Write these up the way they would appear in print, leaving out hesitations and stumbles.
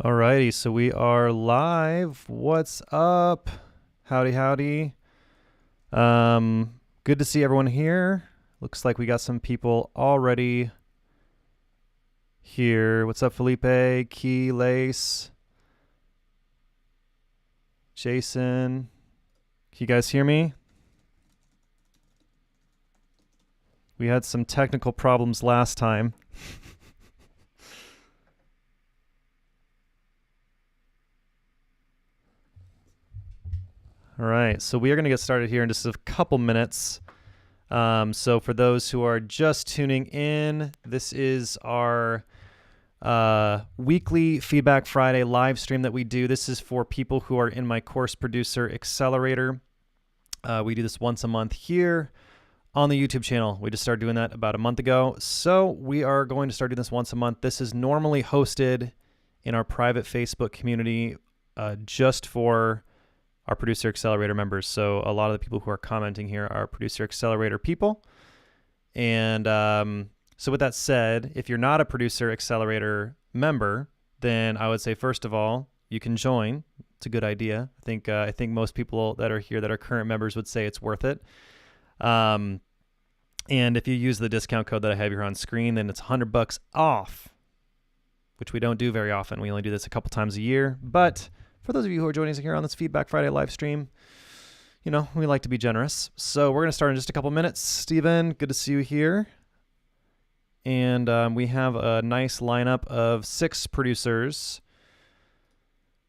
Alrighty, so we are live. What's up? Howdy, howdy. Good to see everyone here. Looks like we got some people already here. What's up, Felipe, Key, Lace, Jason? Can you guys hear me? We had some technical problems last time. All right, so we are going to get started here in just a couple minutes. So for those who are just tuning in, this is our weekly Feedback Friday live stream that we do. This is for people who are in my Course Producer Accelerator. We do this once a month here on the YouTube channel. We just started doing that about a month ago. So we are going to start doing this once a month. This is normally hosted in our private Facebook community just for our Producer Accelerator members. So a lot of the people who are commenting here are Producer Accelerator people. And so with that said, if you're not a Producer Accelerator member, then I would say, first of all, you can join. It's a good idea. I think most people that are here that are current members would say it's worth it. And if you use the discount code that I have here on screen, then it's $100 off, which we don't do very often. We only do this a couple times a year. But for those of you who are joining us here on this Feedback Friday live stream, you know, we like to be generous. So we're going to start in just a couple minutes. Steven, good to see you here. And we have a nice lineup of 6 producers.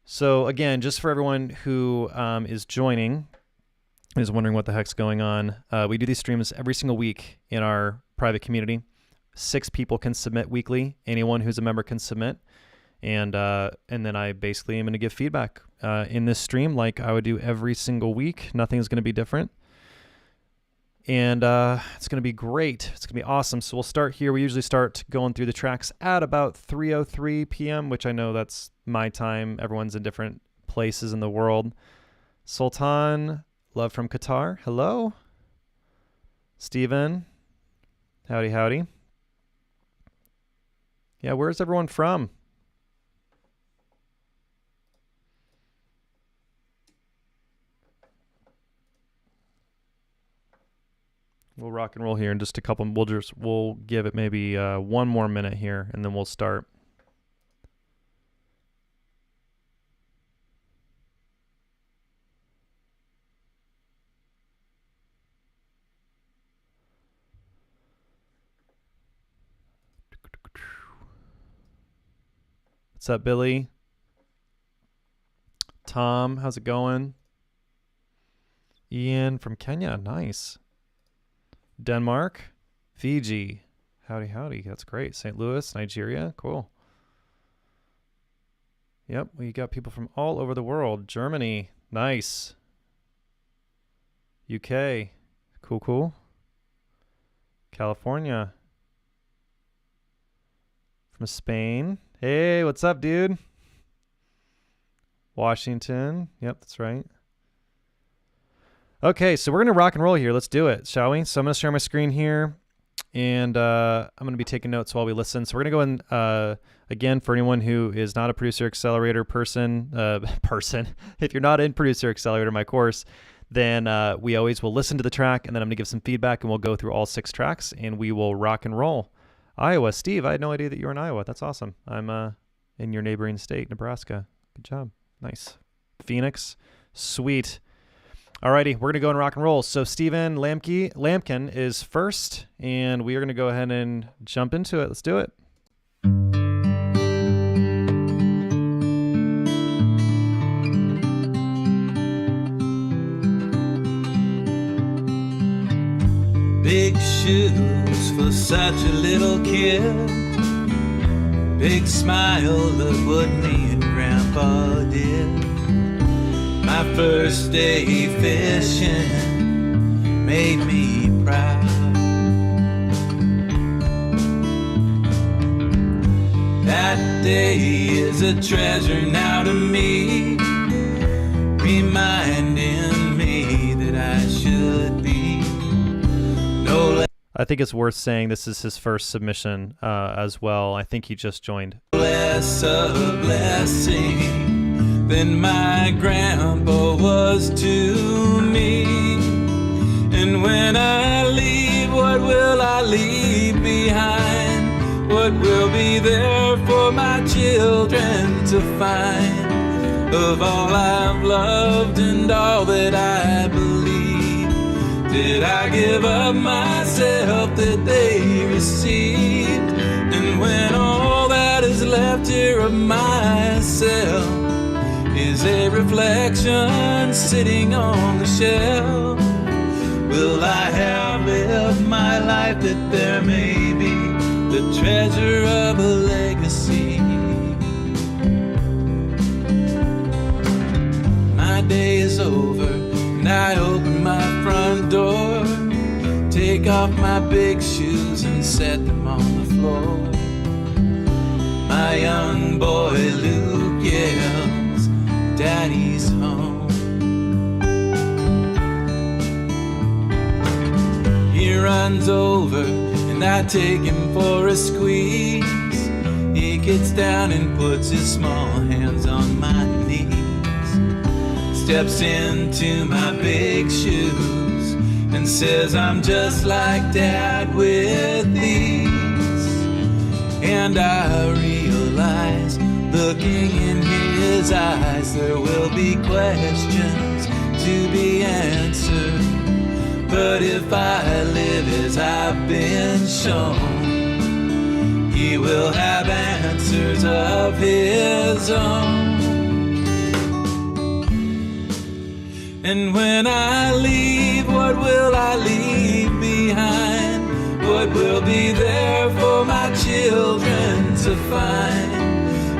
So again, just for everyone who is joining, is wondering what the heck's going on, we do these streams every single week in our private community. 6 people can submit weekly. Anyone who's a member can submit. And then I basically am going to give feedback in this stream like I would do every single week. Nothing's going to be different. And it's going to be great. It's going to be awesome. So we'll start here. We usually start going through the tracks at about 3:03 p.m., which I know that's my time. Everyone's in different places in the world. Sultan, love from Qatar. Hello. Steven, howdy, howdy. Yeah, where's everyone from? We'll rock and roll here in just a couple. We'll give it maybe 1 more minute here, and then we'll start. What's up, Billy? Tom, how's it going? Ian from Kenya, nice. Denmark, Fiji, howdy, howdy. That's great. St. Louis, Nigeria, cool. Yep, we got people from all over the world. Germany, nice. UK, cool, cool. California. From Spain. Hey, what's up, dude? Washington, yep, that's right. Okay, so we're going to rock and roll here. Let's do it, shall we? So I'm going to share my screen here, and I'm going to be taking notes while we listen. So we're going to go in, again, for anyone who is not a Producer Accelerator person, if you're not in Producer Accelerator, my course, then we always will listen to the track, and then I'm going to give some feedback, and we'll go through all 6 tracks, and we will rock and roll. Iowa, Steve, I had no idea that you were in Iowa. That's awesome. I'm in your neighboring state, Nebraska. Good job. Nice. Phoenix, sweet. Alrighty, we're going to go and rock and roll. So Steven Lampkin is first, and we are going to go ahead and jump into it. Let's do it. Big shoes for such a little kid. Big smile, look what me and Grandpa did. My first day fishing made me proud. That day is a treasure now to me, reminding me that I should be no less. I think it's worth saying this is his first submission as well. I think he just joined. Less a blessing than my grandpa was to me. And when I leave, what will I leave behind? What will be there for my children to find? Of all I've loved and all that I believe, did I give up myself that they received? And when all that is left here of myself is a reflection sitting on the shelf, will I have lived my life that there may be the treasure of a legacy? My day is over and I open my front door, take off my big shoes and set them on the floor. My young boy Luke yells, Daddy's home. He runs over and I take him for a squeeze. He gets down and puts his small hands on my knees, steps into my big shoes and says, I'm just like Dad with these. And I realize, looking in his eyes, there will be questions to be answered. But if I live as I've been shown, he will have answers of his own. And when I leave, what will I leave behind? What will be there for my children to find?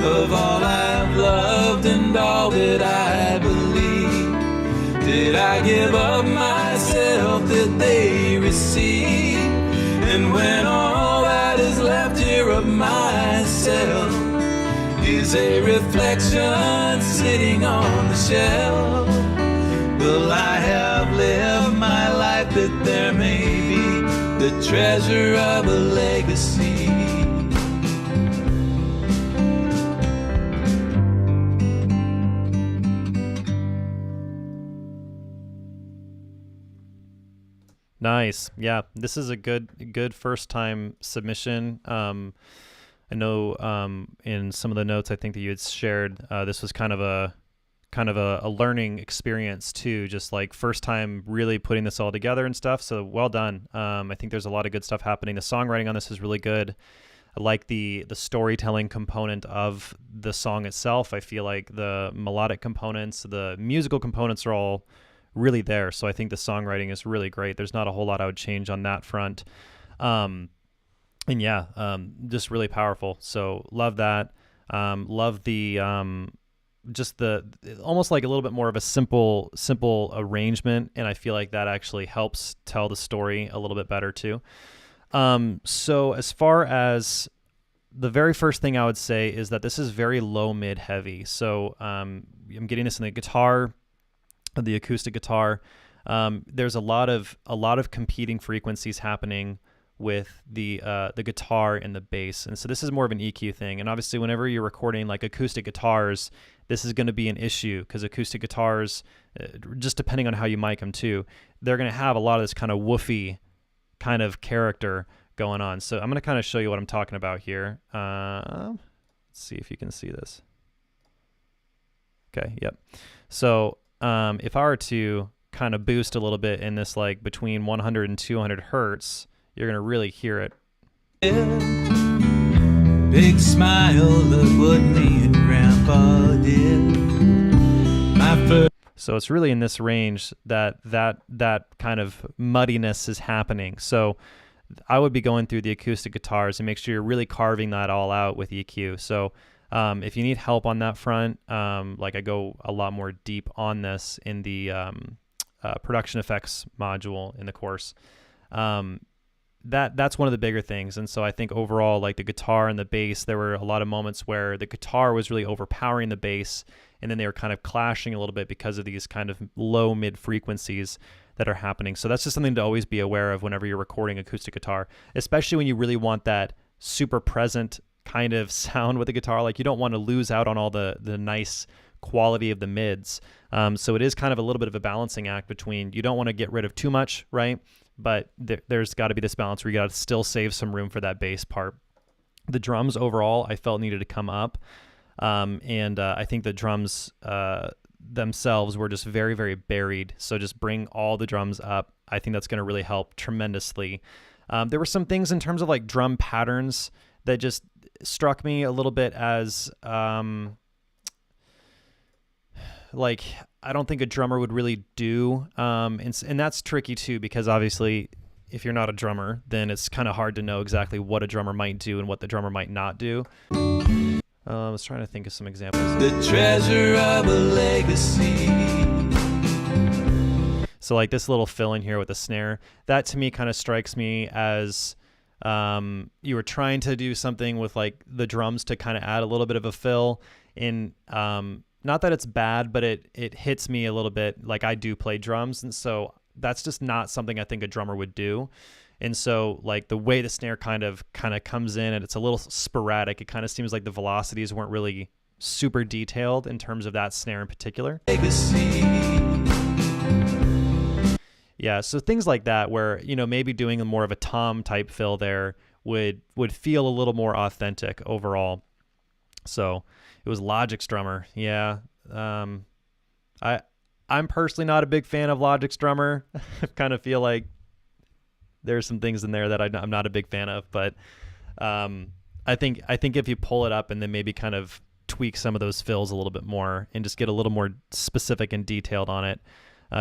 Of all I've loved and all that I believe, did I give up myself that they receive? And when all that is left here of myself is a reflection sitting on the shelf, will I have lived my life that there may be the treasure of a legacy? Nice. Yeah, this is a good first time submission. I know in some of the notes I think that you had shared, this was kind of a learning experience too, just like first time really putting this all together and stuff. So well done. I think there's a lot of good stuff happening. The songwriting on this is really good. I like the storytelling component of the song itself. I feel like the melodic components, the musical components are all really there. So I think the songwriting is really great. There's not a whole lot I would change on that front. And yeah, just really powerful. So love that. Love the just the almost like a little bit more of a simple arrangement, and I feel like that actually helps tell the story a little bit better too. So as far as the very first thing I would say is that this is very low, mid, heavy. So I'm getting this in the guitar, the acoustic guitar. There's a lot of competing frequencies happening with the guitar and the bass, and so this is more of an EQ thing. And obviously, whenever you're recording like acoustic guitars, this is going to be an issue because acoustic guitars, just depending on how you mic them too, they're going to have a lot of this kind of woofy kind of character going on. So I'm going to kind of show you what I'm talking about here. Let's see if you can see this. Okay, yep. So if I were to kind of boost a little bit in this, like between 100 and 200 hertz, you're going to really hear it. Big smile, look what me and Grandpa did. My first. So it's really in this range that kind of muddiness is happening. So I would be going through the acoustic guitars and make sure you're really carving that all out with EQ. So if you need help on that front, like I go a lot more deep on this in the production effects module in the course. That's one of the bigger things. And so I think overall, like the guitar and the bass, there were a lot of moments where the guitar was really overpowering the bass, and then they were kind of clashing a little bit because of these kind of low mid frequencies that are happening. So that's just something to always be aware of whenever you're recording acoustic guitar, especially when you really want that super present kind of sound with the guitar. Like you don't want to lose out on all the nice quality of the mids. So it is kind of a little bit of a balancing act between, you don't want to get rid of too much, right? But there's got to be this balance where you got to still save some room for that bass part. The drums overall, I felt needed to come up. And I think the drums themselves were just very, very buried. So just bring all the drums up. I think that's going to really help tremendously. There were some things in terms of like drum patterns that just struck me a little bit as like I don't think a drummer would really do. And that's tricky too, because obviously if you're not a drummer, then it's kind of hard to know exactly what a drummer might do and what the drummer might not do. I was trying to think of some examples. The treasure of a legacy. So like this little fill in here with a snare, that to me kind of strikes me as you were trying to do something with like the drums to kind of add a little bit of a fill in. Not that it's bad, but it hits me a little bit. Like I do play drums, and so that's just not something I think a drummer would do. And so like the way the snare kind of comes in and it's a little sporadic, it kind of seems like the velocities weren't really super detailed in terms of that snare in particular. Legacy. Yeah, so things like that where, you know, maybe doing more of a tom type fill there would feel a little more authentic overall. So it was Logic's drummer. Yeah. I'm personally not a big fan of Logic's drummer. I kind of feel like there's some things in there that I'm not a big fan of, but I think if you pull it up and then maybe kind of tweak some of those fills a little bit more and just get a little more specific and detailed on it.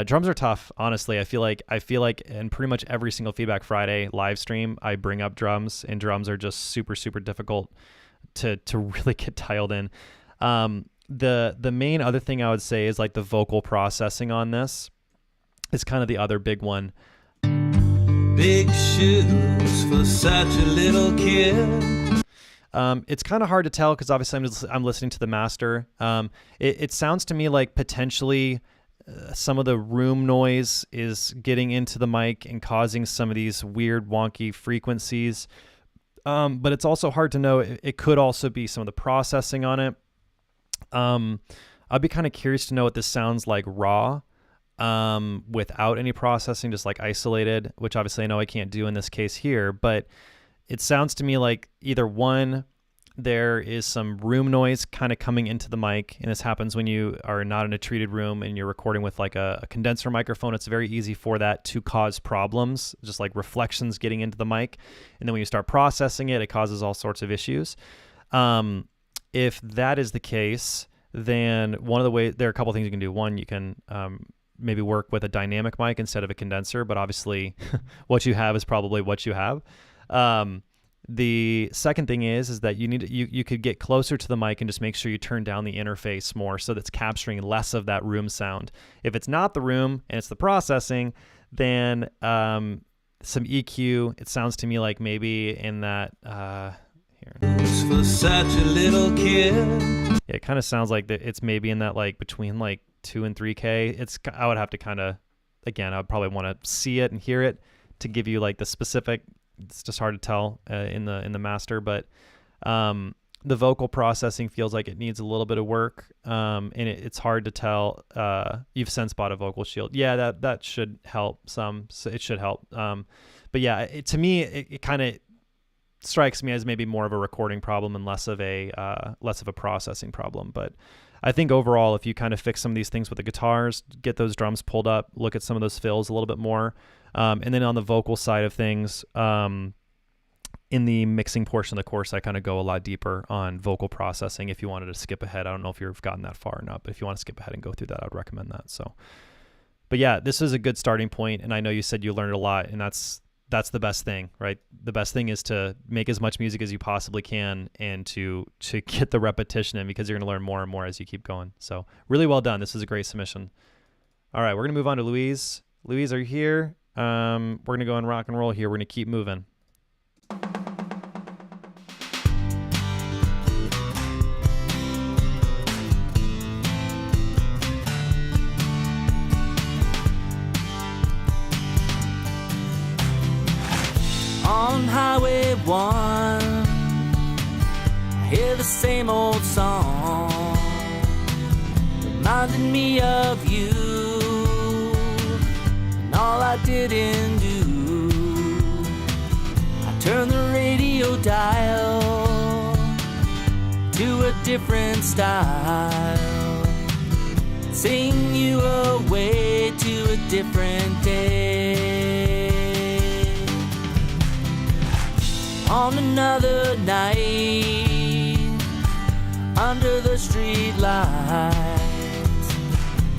Drums are tough, honestly. I feel like in pretty much every single Feedback Friday live stream, I bring up drums, and drums are just super, super difficult to really get dialed in. The main other thing I would say is like the vocal processing on this is kind of the other big one. Big shoes for such a little kid. It's kind of hard to tell because obviously I'm listening to the master. It sounds to me like potentially some of the room noise is getting into the mic and causing some of these weird wonky frequencies. But it's also hard to know. It could also be some of the processing on it. I'd be kind of curious to know what this sounds like raw, without any processing, just like isolated, which obviously I know I can't do in this case here, but it sounds to me like either one, there is some room noise kind of coming into the mic, and this happens when you are not in a treated room and you're recording with like a condenser microphone. It's very easy for that to cause problems, just like reflections getting into the mic. And then when you start processing it, it causes all sorts of issues. If that is the case, then one of the ways, there are a couple things you can do. One, you can maybe work with a dynamic mic instead of a condenser, but obviously what you have is probably what you have. The second thing is that you could get closer to the mic and just make sure you turn down the interface more so that's capturing less of that room sound. If it's not the room and it's the processing, then some EQ, it sounds to me like maybe in that here. For such a little kid. Yeah, it kind of sounds like that it's maybe in that like between like 2 and 3K. I would have to kind of, again, I would probably want to see it and hear it to give you like the specific. It's just hard to tell in the master, but the vocal processing feels like it needs a little bit of work, and it's hard to tell. You've since bought a vocal shield. Yeah, that should help some. So it should help. But yeah, to me, it kind of strikes me as maybe more of a recording problem and less of a processing problem. But I think overall, if you kind of fix some of these things with the guitars, get those drums pulled up, look at some of those fills a little bit more. And then on the vocal side of things, in the mixing portion of the course, I kind of go a lot deeper on vocal processing. If you wanted to skip ahead, I don't know if you've gotten that far or not, but if you want to skip ahead and go through that, I would recommend that. So, but yeah, this is a good starting point, and I know you said you learned a lot, and that's the best thing, right? The best thing is to make as much music as you possibly can and to get the repetition in, because you're going to learn more and more as you keep going. So really well done. This is a great submission. All right, we're going to move on to Louise. Louise, are you here? We're going to go and rock and roll here. We're going to keep moving. 21, I hear the same old song, reminding me of you, and all I didn't do. I turned the radio dial to a different style, sing you away to a different day. On another night, under the street lights,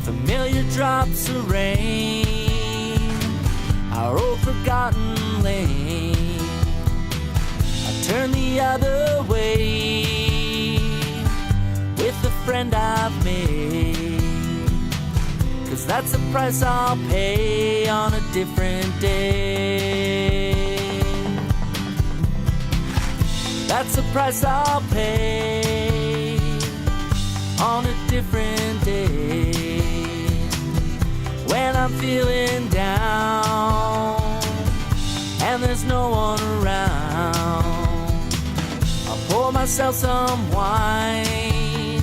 familiar drops of rain, our old forgotten lane. I turn the other way with the friend I've made, 'cause that's the price I'll pay on a different day. That's the price I'll pay on a different day. When I'm feeling down and there's no one around, I'll pour myself some wine,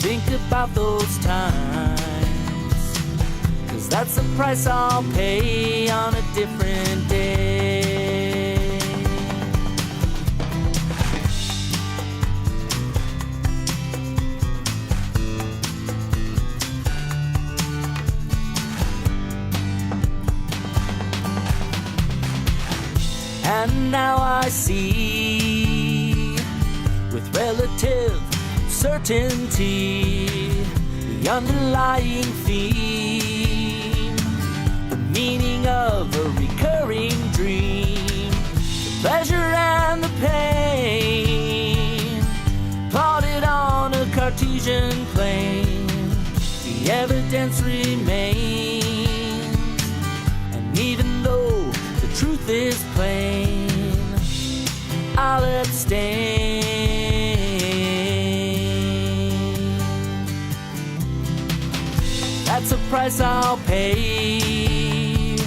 think about those times, 'cause that's the price I'll pay on a different day. And now I see with relative certainty the underlying theme, the meaning of a recurring dream, the pleasure and the pain, plotted on a Cartesian plane. The evidence remains, and even though the truth is plain, I'll abstain. That's a price I'll pay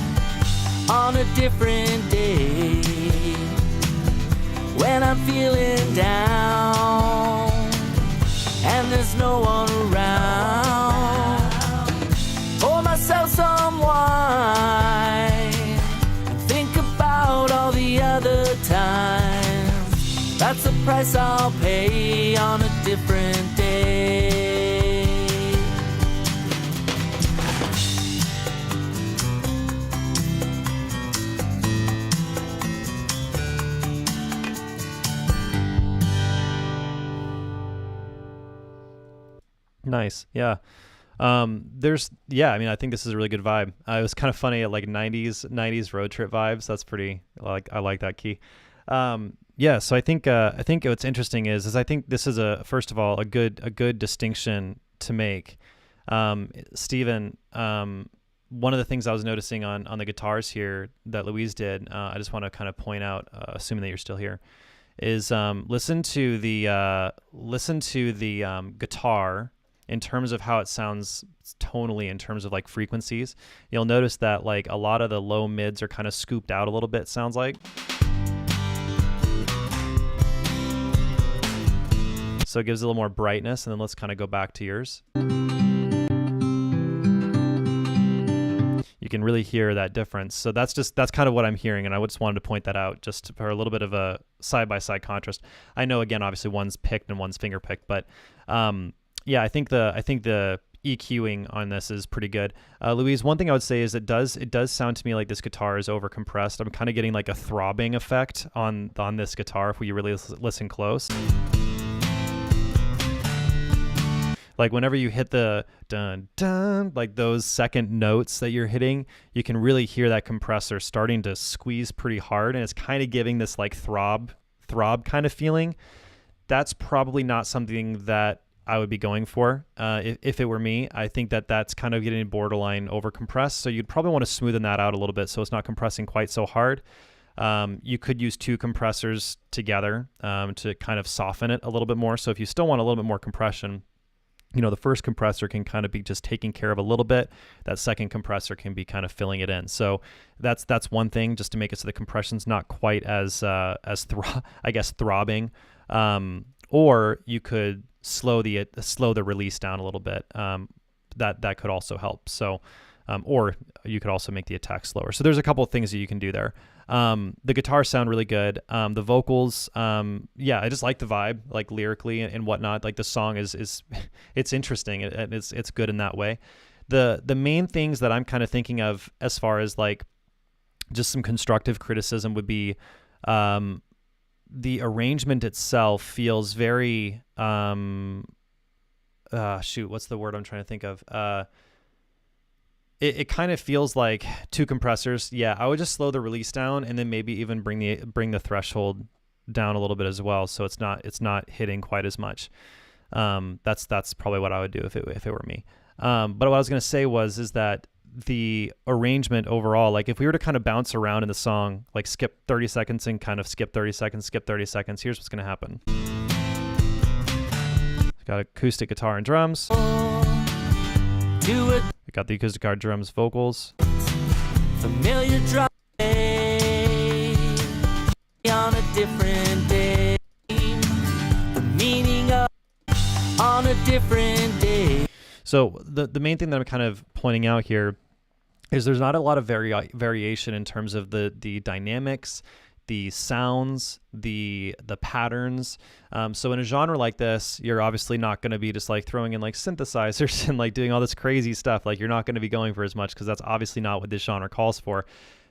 on a different day. When I'm feeling down and there's no one around, pour myself some wine and think about all the other times. That's the price I'll pay on a different day. Nice. Yeah. I mean, I think this is a really good vibe. It was kind of funny at like 90s road trip vibes. That's pretty, I like that key. Yeah. So I think what's interesting is I think this is first of all, a good distinction to make. Steven, one of the things I was noticing on the guitars here that Louise did, I just want to kind of point out, assuming that you're still here, is listen to the guitar in terms of how it sounds tonally, in terms of like frequencies. You'll notice that like a lot of the low mids are kind of scooped out a little bit, sounds like. So it gives it a little more brightness, and then let's kind of go back to yours. You can really hear that difference. So that's kind of what I'm hearing, and I just wanted to point that out just for a little bit of a side-by-side contrast. I know, again, obviously one's picked and one's finger picked, but yeah, I think the EQing on this is pretty good. Louise, one thing I would say is it does sound to me like this guitar is over compressed. I'm kind of getting like a throbbing effect on this guitar if we really listen close. Like whenever you hit the dun dun, like those second notes that you're hitting, you can really hear that compressor starting to squeeze pretty hard, and it's kind of giving this like throb kind of feeling. That's probably not something that I would be going for if it were me. I think that's kind of getting borderline over compressed, so you'd probably want to smoothen that out a little bit so it's not compressing quite so hard. You could use two compressors together to kind of soften it a little bit more. So if you still want a little bit more compression, the first compressor can kind of be just taking care of a little bit. That second compressor can be kind of filling it in. So that's one thing, just to make it so the compression's not quite as throbbing. Or you could slow the release down a little bit. That could also help. So, or you could also make the attack slower. So there's a couple of things that you can do there. The guitars sound really good. The vocals, I just like the vibe, like lyrically and whatnot. Like the song is it's interesting. It's good in that way. The main things that I'm kind of thinking of as far as like just some constructive criticism would be, the arrangement itself feels very, what's the word I'm trying to think of? It kind of feels like two compressors. Yeah, I would just slow the release down and then maybe even bring the threshold down a little bit as well, so it's not hitting quite as much. That's probably what I would do if it were me. But what I was gonna say is that the arrangement overall, like if we were to kind of bounce around in the song, like skip 30 seconds and kind of skip 30 seconds, skip 30 seconds, here's what's gonna happen. Got acoustic guitar and drums. We got the acoustic guitar, drums, vocals. Familiar drum on a different day. The meaning of on a different day. So the main thing that I'm kind of pointing out here is there's not a lot of variation in terms of the dynamics, the sounds, the patterns. So in a genre like this, you're obviously not going to be just like throwing in like synthesizers and like doing all this crazy stuff. Like you're not going to be going for as much, because that's obviously not what this genre calls for.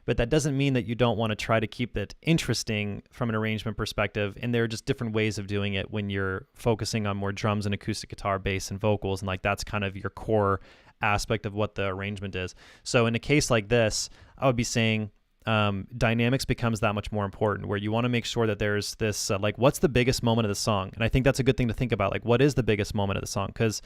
But that doesn't mean that you don't want to try to keep it interesting from an arrangement perspective. And there are just different ways of doing it when you're focusing on more drums and acoustic guitar, bass and vocals. And like that's kind of your core aspect of what the arrangement is. So in a case like this, I would be saying dynamics becomes that much more important, where you want to make sure that there's this like, what's the biggest moment of the song? And I think that's a good thing to think about. Like, what is the biggest moment of the song? Because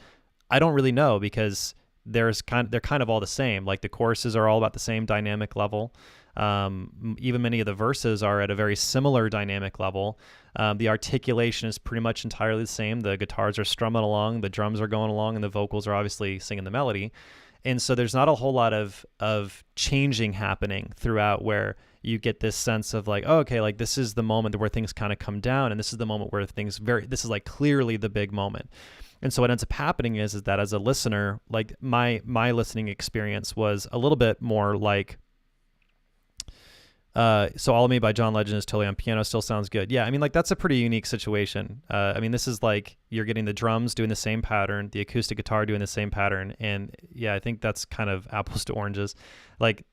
I don't really know, because they're kind of all the same. Like the choruses are all about the same dynamic level. Even many of the verses are at a very similar dynamic level. The articulation is pretty much entirely the same. The guitars are strumming along, the drums are going along, and the vocals are obviously singing the melody. And so there's not a whole lot of changing happening throughout, where you get this sense of like, oh, okay, like this is the moment where things kind of come down, and this is the moment where this is like clearly the big moment. And so what ends up happening is that as a listener, like my listening experience was a little bit more like, so All of Me by John Legend is totally on piano, still sounds good. Yeah, I mean, like that's a pretty unique situation. I mean, this is like you're getting the drums doing the same pattern, the acoustic guitar doing the same pattern, and yeah, I think that's kind of apples to oranges. Like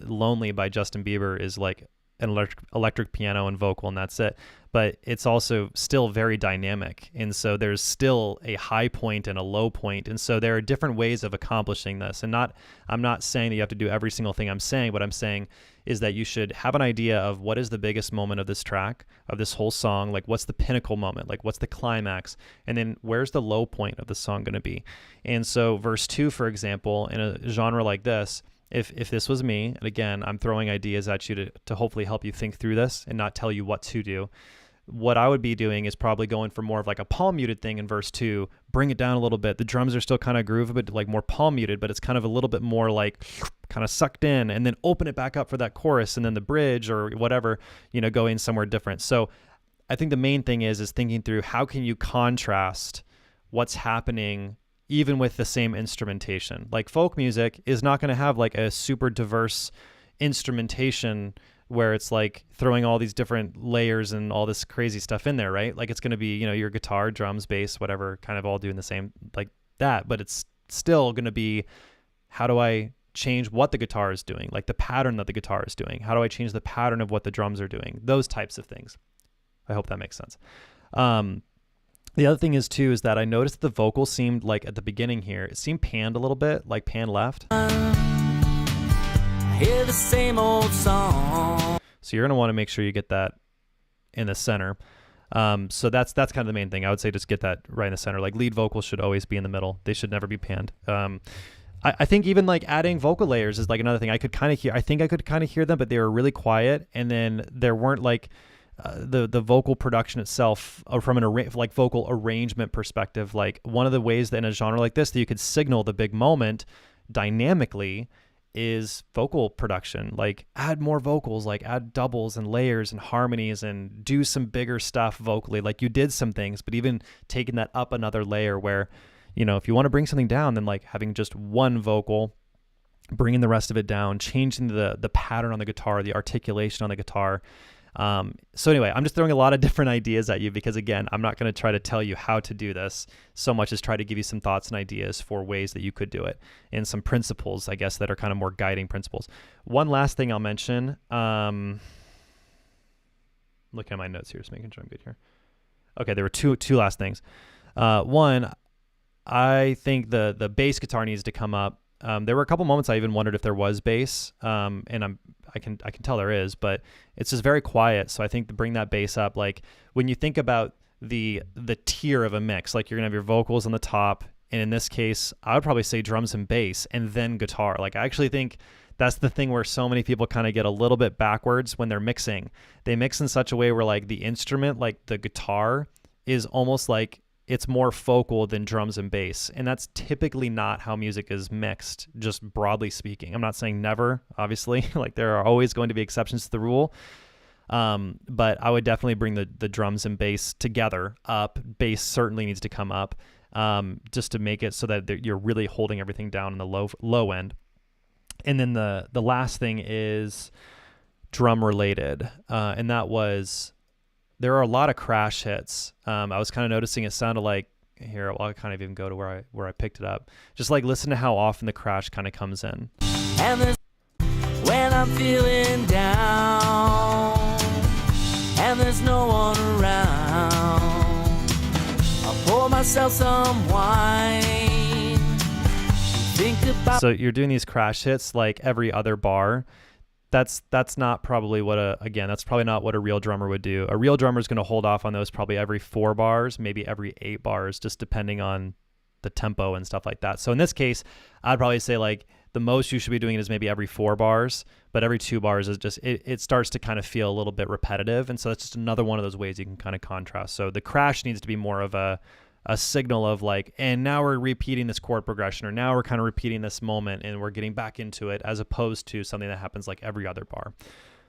Lonely by Justin Bieber is like an electric piano and vocal, and that's it. But it's also still very dynamic, and so there's still a high point and a low point, and so there are different ways of accomplishing this. And I'm not saying that you have to do every single thing I'm saying. What I'm saying is that you should have an idea of what is the biggest moment of this track, of this whole song. Like what's the pinnacle moment, like what's the climax, and then where's the low point of the song going to be. And so verse 2, for example, in a genre like this, if this was me, and again, I'm throwing ideas at you to hopefully help you think through this and not tell you what to do. What I would be doing is probably going for more of like a palm muted thing in verse 2, bring it down a little bit. The drums are still kind of groovy, but like more palm muted, but it's kind of a little bit more like kind of sucked in, and then open it back up for that chorus, and then the bridge or whatever, go in somewhere different. So I think the main thing is thinking through how can you contrast what's happening even with the same instrumentation. Like folk music is not going to have like a super diverse instrumentation where it's like throwing all these different layers and all this crazy stuff in there, right? Like it's going to be, your guitar, drums, bass, whatever, kind of all doing the same like that, but it's still going to be, how do I change what the guitar is doing? Like the pattern that the guitar is doing. How do I change the pattern of what the drums are doing? Those types of things. I hope that makes sense. The other thing is that I noticed the vocal seemed like at the beginning here, it seemed panned a little bit, like pan left. Hear the same old song. So you're going to want to make sure you get that in the center. So that's kind of the main thing. I would say just get that right in the center. Like lead vocals should always be in the middle. They should never be panned. I think even like adding vocal layers is like another thing. I think I could kind of hear them, but they were really quiet. And then there weren't like, the vocal production itself, or from like vocal arrangement perspective, like one of the ways that in a genre like this that you could signal the big moment dynamically is vocal production. Like add more vocals, like add doubles and layers and harmonies and do some bigger stuff vocally. Like you did some things, but even taking that up another layer where, you know, if you want to bring something down, then like having just one vocal, bringing the rest of it down, changing the pattern on the guitar, the articulation on the guitar. So anyway, I'm just throwing a lot of different ideas at you because again, I'm not going to try to tell you how to do this so much as try to give you some thoughts and ideas for ways that you could do it and some principles, I guess, that are kind of more guiding principles. One last thing I'll mention, looking at my notes here, just making sure I'm good here. Okay. There were two last things. One, I think the bass guitar needs to come up. There were a couple moments I even wondered if there was bass, and I can tell there is, but it's just very quiet. So I think to bring that bass up, like when you think about the tier of a mix, like you're gonna have your vocals on the top, and in this case, I would probably say drums and bass, and then guitar. Like I actually think that's the thing where so many people kind of get a little bit backwards when they're mixing. They mix in such a way where like the instrument, like the guitar, is almost like it's more focal than drums and bass. And that's typically not how music is mixed, just broadly speaking. I'm not saying never, obviously, like there are always going to be exceptions to the rule. But I would definitely bring the drums and bass together up. Bass certainly needs to come up, just to make it so that you're really holding everything down in the low end. And then the last thing is drum related. And that was, there are a lot of crash hits. I was kind of noticing it sounded like here. Well, I'll kind of even go to where I picked it up. Just like listen to how often the crash kind of comes in. And there's when I'm feeling down, and there's no one around, I'll pour myself some wine. Think about. So you're doing these crash hits like every other bar. That's not probably what that's probably not what a real drummer would do. A real drummer is going to hold off on those probably every 4 bars, maybe every 8 bars, just depending on the tempo and stuff like that. So in this case, I'd probably say like the most you should be doing it is maybe every 4 bars, but every 2 bars is just, it starts to kind of feel a little bit repetitive. And so that's just another one of those ways you can kind of contrast. So the crash needs to be more of a signal of like, and now we're repeating this chord progression, or now we're kind of repeating this moment and we're getting back into it, as opposed to something that happens like every other bar.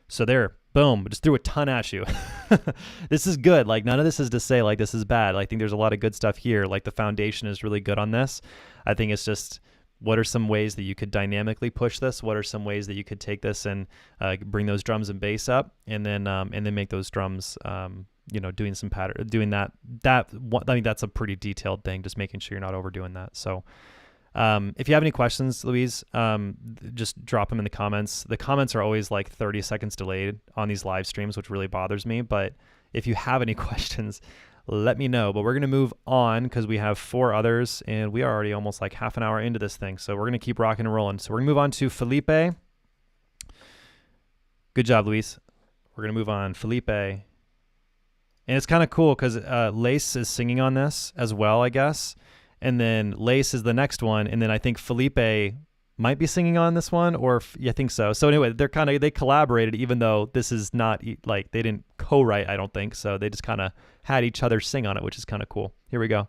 So there, boom, just threw a ton at you. This is good. Like none of this is to say like this is bad. I think there's a lot of good stuff here. Like the foundation is really good on this. I think it's just, what are some ways that you could dynamically push this? What are some ways that you could take this and bring those drums and bass up, and then make those drums, doing some pattern, doing that. I think that's a pretty detailed thing, just making sure you're not overdoing that. So if you have any questions, Louise, just drop them in the comments. The comments are always like 30 seconds delayed on these live streams, which really bothers me. But if you have any questions, let me know. But we're going to move on because we have 4 others and we are already almost like half an hour into this thing. So we're going to keep rocking and rolling. So we're going to move on to Felipe. Good job, Louise. We're going to move on. Felipe. And it's kind of cool because Lace is singing on this as well, I guess. And then Lace is the next one. And then I think Felipe might be singing on this one, or I think so. So anyway, they collaborated, even though this is not like they didn't co-write, I don't think. So they just kind of had each other sing on it, which is kind of cool. Here we go.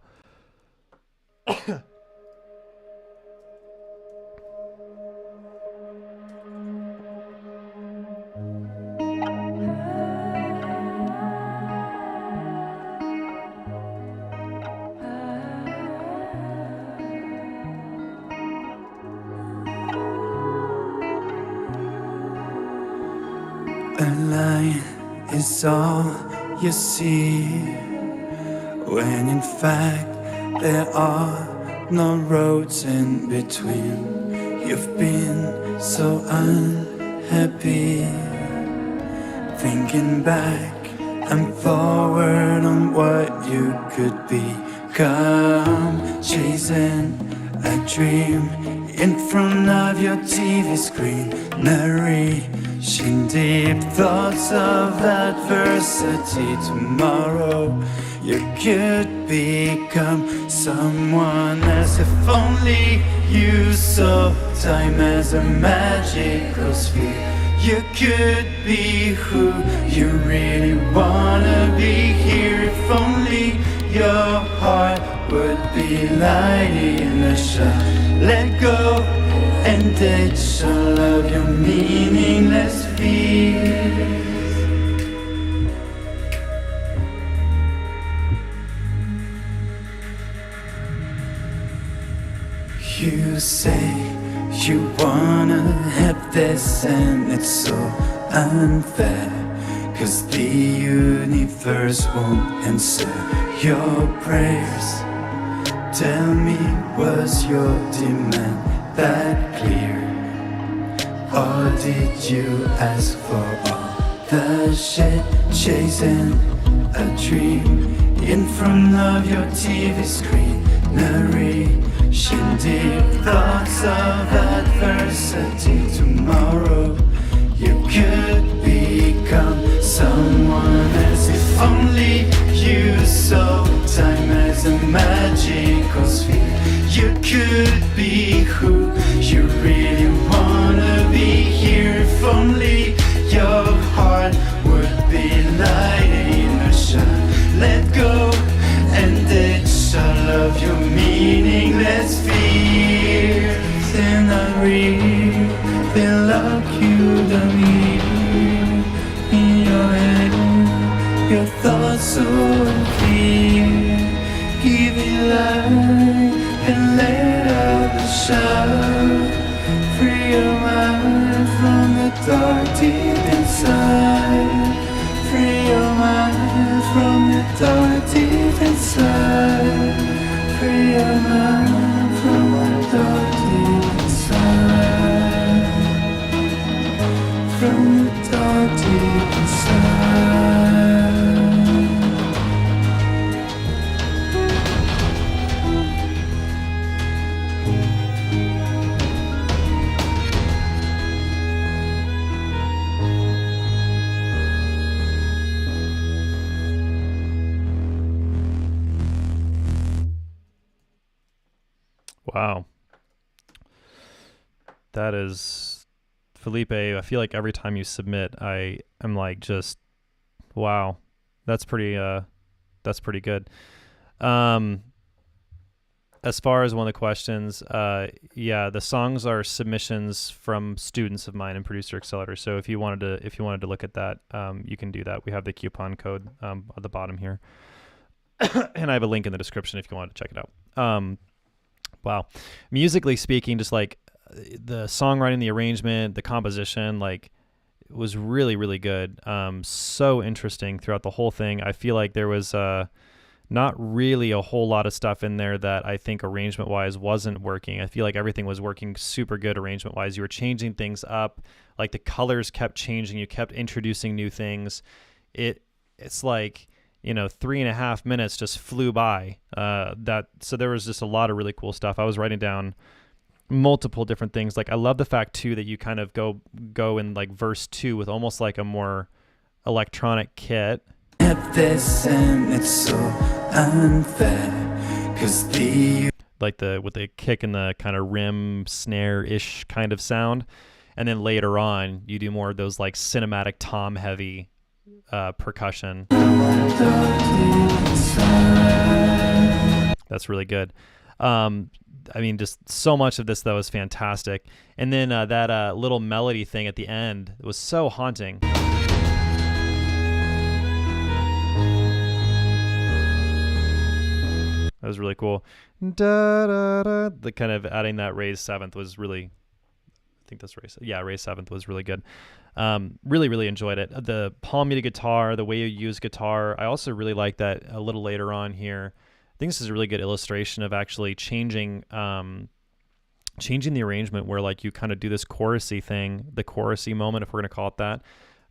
A line is all you see, when in fact there are no roads in between. You've been so unhappy, thinking back and forward on what you could become, chasing a dream in front of your TV screen, narration deep thoughts of adversity. Tomorrow you could become someone else if only you saw time as a magical sphere. You could be who you really wanna be here. If only your heart would be lighting in the sun. Let go and ditch all of your meaningless fears. You say you wanna have this and it's so unfair, 'cause the universe won't answer your prayers. Tell me, was your demand that clear? Or did you ask for all the shit, chasing a dream in front of your TV screen? Narration, deep thoughts of adversity. Tomorrow you could become someone else. If only you saw time as a magical sphere. You could be who you really wanna be here. If only your heart would be lighting a shine. Let go and ditch all of your meaningless fears. And I really lock you down here in your head. Your thoughts so clear. Give it light and let out the shadow. Free your mind from the dark deep inside. Free your mind from the dark deep inside. Free your mind from the dark deep inside. From the dark deep inside. Wow. That is, Felipe, I feel like every time you submit, I am like, just, wow, that's pretty good. As far as one of the questions, yeah, the songs are submissions from students of mine in Producer Accelerator. So if you wanted to look at that, you can do that. We have the coupon code at the bottom here. And I have a link in the description if you wanted to check it out. Wow. Musically speaking, just like the songwriting, the arrangement, the composition, like it was really, really good. So interesting throughout the whole thing. I feel like there was not really a whole lot of stuff in there that I think arrangement wise wasn't working. I feel like everything was working super good arrangement wise. You were changing things up, like the colors kept changing. You kept introducing new things. It's like, 3.5 minutes just flew by. So there was just a lot of really cool stuff. I was writing down multiple different things. Like I love the fact too that you kind of go in like verse 2 with almost like a more electronic kit. At this and it's so unfair, 'cause with the kick and the kind of rim snare-ish kind of sound. And then later on you do more of those like cinematic tom heavy percussion. That's really good. Just so much of this though is fantastic. And then that little melody thing at the end was so haunting. That was really cool. Da, da, da. The kind of adding that raised seventh was really, I think that's raised. Yeah, raised seventh was really good. Really, really enjoyed it. The palm muted guitar, the way you use guitar. I also really like that a little later on here. I think this is a really good illustration of actually changing the arrangement where like you kind of do this chorusy thing, the chorusy moment, if we're going to call it that,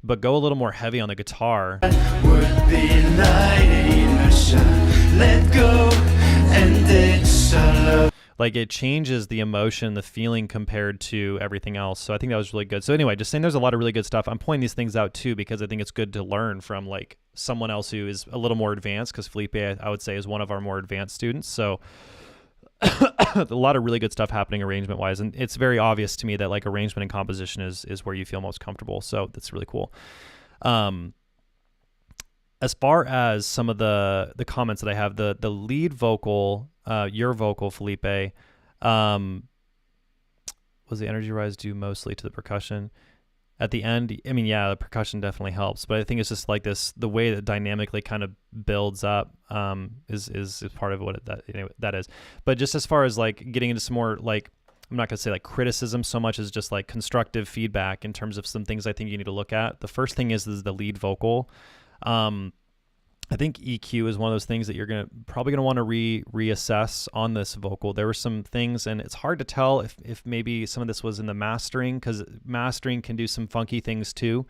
but go a little more heavy on the guitar. Would be lighting a shine. Let go and ditch all of. Like it changes the emotion, the feeling compared to everything else. So I think that was really good. So anyway, just saying there's a lot of really good stuff. I'm pointing these things out too because I think it's good to learn from like someone else who is a little more advanced, because Felipe, I would say, is one of our more advanced students. So a lot of really good stuff happening arrangement wise, and it's very obvious to me that like arrangement and composition is where you feel most comfortable. So that's really cool. As far as some of the comments that I have, the lead vocal, your vocal, Felipe, was the energy rise due mostly to the percussion at the end? I mean, yeah, the percussion definitely helps, but I think it's just like this, the way that dynamically kind of builds up is part of what that is. But just as far as like getting into some more like, I'm not gonna say like criticism so much as just like constructive feedback in terms of some things I think you need to look at. The first thing is the lead vocal. I think EQ is one of those things that you're probably gonna want to reassess on this vocal. There were some things, and it's hard to tell if maybe some of this was in the mastering, because mastering can do some funky things too.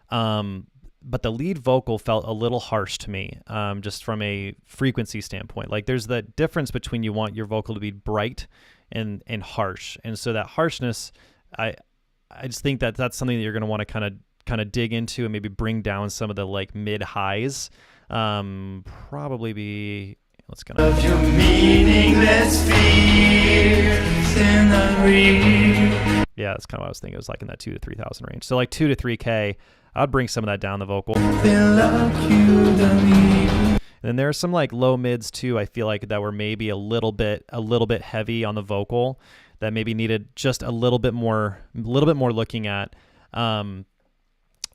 But the lead vocal felt a little harsh to me, just from a frequency standpoint. Like there's the difference between you want your vocal to be bright and harsh, and so that harshness, I just think that that's something that you're gonna want to kind of dig into and maybe bring down some of the like mid highs. Probably be, let's kind of your meaningless fears in the yeah, that's kind of what I was thinking. It was like in that 2,000 to 3,000 range. So like 2 to 3K, I'd bring some of that down the vocal. And then there's some like low mids too, I feel like, that were maybe a little bit heavy on the vocal, that maybe needed just a little bit more looking at.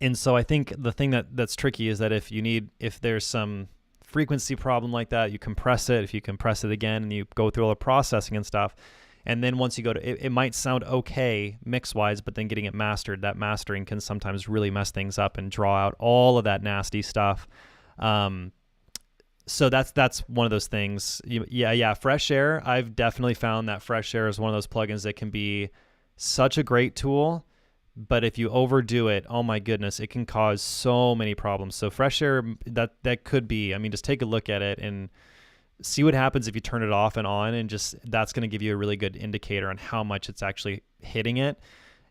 And so I think the thing that's tricky is that if there's some frequency problem like that, you compress it. If you compress it again and you go through all the processing and stuff, and then once you go to it might sound okay mix wise, but then getting it mastered, that mastering can sometimes really mess things up and draw out all of that nasty stuff. So that's one of those things. Yeah. Fresh Air, I've definitely found that Fresh Air is one of those plugins that can be such a great tool. But if you overdo it, oh my goodness, it can cause so many problems. So Fresh Air, that could be, I mean, just take a look at it and see what happens if you turn it off and on, and just that's going to give you a really good indicator on how much it's actually hitting it.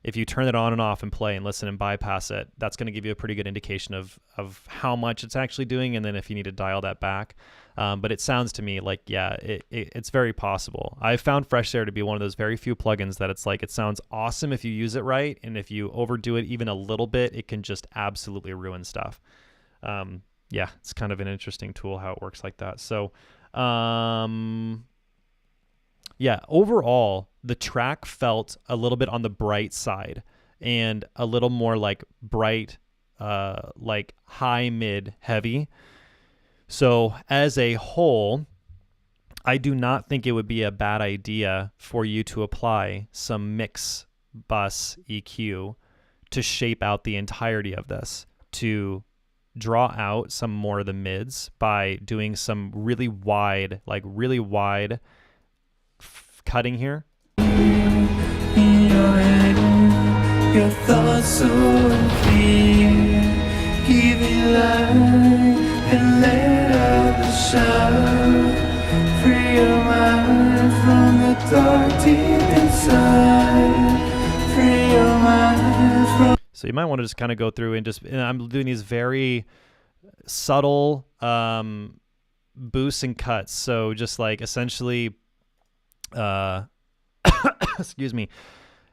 If you turn it on and off and play and listen and bypass it, that's going to give you a pretty good indication of how much it's actually doing, and then if you need to dial that back. But it sounds to me like, yeah, it's very possible. I found Fresh Air to be one of those very few plugins that it's like, it sounds awesome if you use it right, and if you overdo it even a little bit, it can just absolutely ruin stuff. Yeah, it's kind of an interesting tool how it works like that. So, yeah, overall, the track felt a little bit on the bright side and a little more like bright, like high, mid, heavy. So as a whole, I do not think it would be a bad idea for you to apply some mix bus EQ to shape out the entirety of this, to draw out some more of the mids by doing some really wide cutting here. In your head, your thoughts so clear, give it light and let out the shadow, free your mind from the dark deep inside, free your mind from. So you might want to just kind of go through and I'm doing these very subtle boosts and cuts. So just like essentially, excuse me,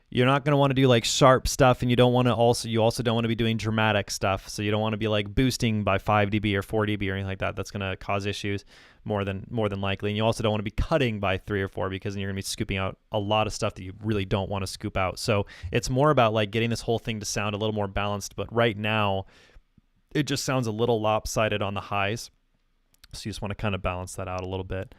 you're not going to want to do like sharp stuff, and you also don't want to be doing dramatic stuff. So you don't want to be like boosting by 5 dB or 4 dB or anything like that. That's going to cause issues more than likely. And you also don't want to be cutting by 3 or 4, because then you're going to be scooping out a lot of stuff that you really don't want to scoop out. So it's more about like getting this whole thing to sound a little more balanced. But right now it just sounds a little lopsided on the highs. So you just want to kind of balance that out a little bit.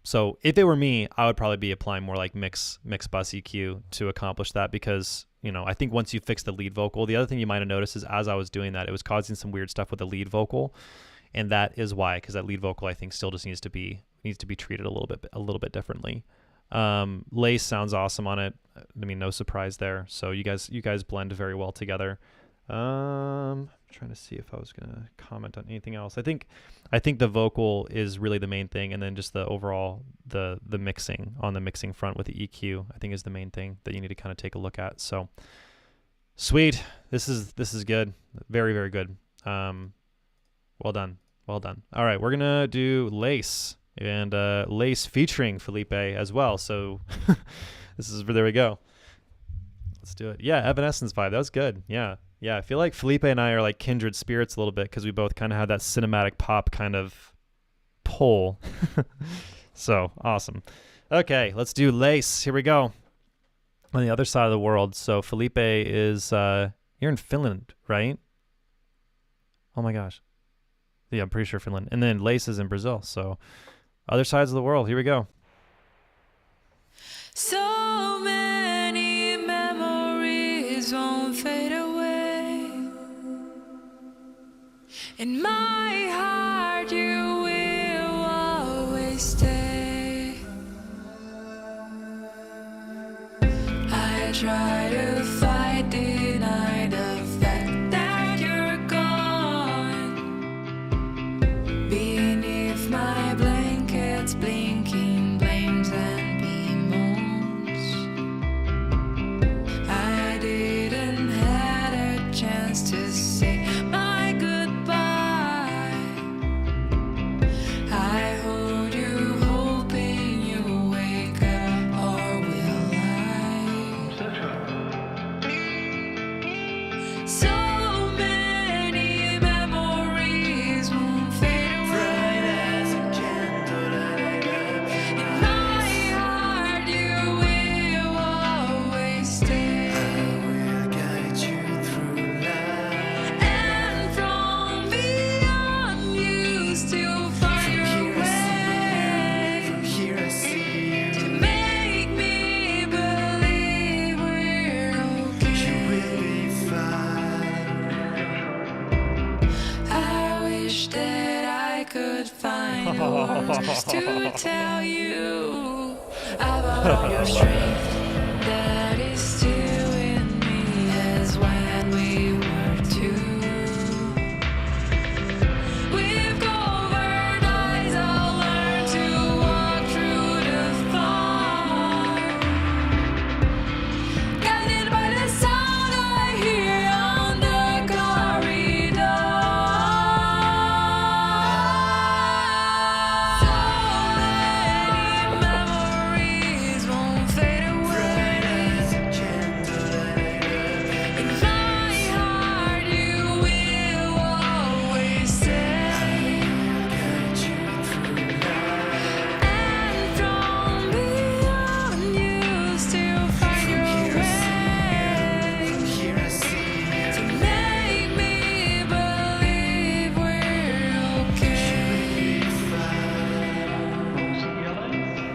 So if it were me, I would probably be applying more like mix bus EQ to accomplish that, because, you know, I think once you fix the lead vocal, the other thing you might have noticed is as I was doing that, it was causing some weird stuff with the lead vocal. And that is why, because that lead vocal, I think, still just needs to be treated a little bit differently. Lace sounds awesome on it. I mean, no surprise there. So you guys blend very well together. I'm trying to see if I was gonna comment on anything else. I think the vocal is really the main thing, and then just the overall the mixing on the mixing front with the EQ, I think, is the main thing that you need to kind of take a look at. So sweet, this is good, very, very good. Well done. All right, we're gonna do Lace. and Lace featuring Felipe as well. So there we go. Let's do it. Yeah, Evanescence vibe. That was good. Yeah. I feel like Felipe and I are like kindred spirits a little bit because we both kind of have that cinematic pop kind of pull. So awesome. Okay, let's do Lace. Here we go. On the other side of the world. So Felipe is you're in Finland, right? Oh my gosh. Yeah, I'm pretty sure Finland. And then Lace is in Brazil. So other sides of the world. Here we go. So many memories won't fade away. In my heart you will always stay. I try to fight, deny the fact that you're gone. Beneath my blankets, blinking blames and bemoans. I didn't have a chance to say my goodbye. I hold you, hoping you wake up, or will I? So many memories won't fade away. In my heart you will always stay. And from beyond you still find your way to make me believe we're okay. I wish that I could find words to tell you about all your strength that is still in me as when we were two. With covered eyes I'll learn to walk through the fog, guided by the sound I hear on the corridor. So many memories won't fade away. In my heart you will always stay. And from beyond you still find your way to make me believe we're okay.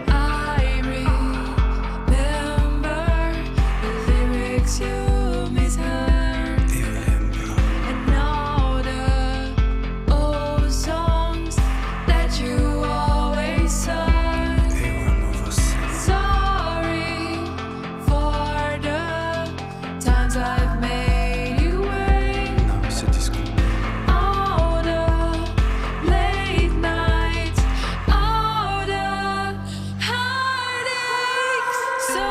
I remember the lyrics you misheard, and all the old songs that you always sung. Sorry for the times I've made you wait. All the late nights, all the heartaches. So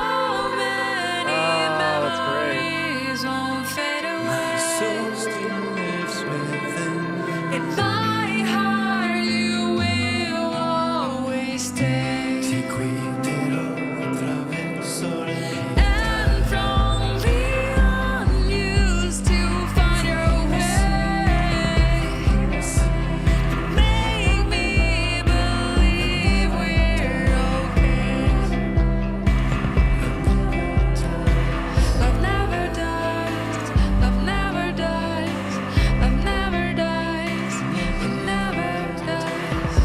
many that's great. memories won't fade away. In my heart you will always stay. And from beyond you still find your way to make me believe we're okay. Love never dies, love never dies, love never dies, it never dies.